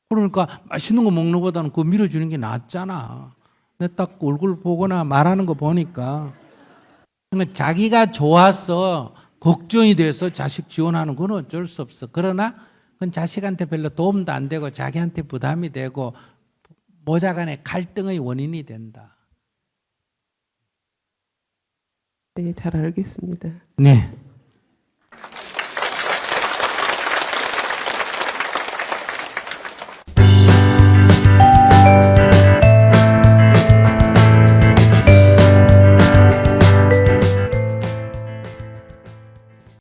그러니까 맛있는 거 먹는 것보다는 그거 밀어주는 게 낫잖아. 내 딱 얼굴 보거나 말하는 거 보니까. 그러니까 자기가 좋아서 걱정이 돼서 자식 지원하는 건 어쩔 수 없어. 그러나 그건 자식한테 별로 도움도 안 되고 자기한테 부담이 되고 모자간의 갈등의 원인이 된다. 네, 잘 알겠습니다. 네.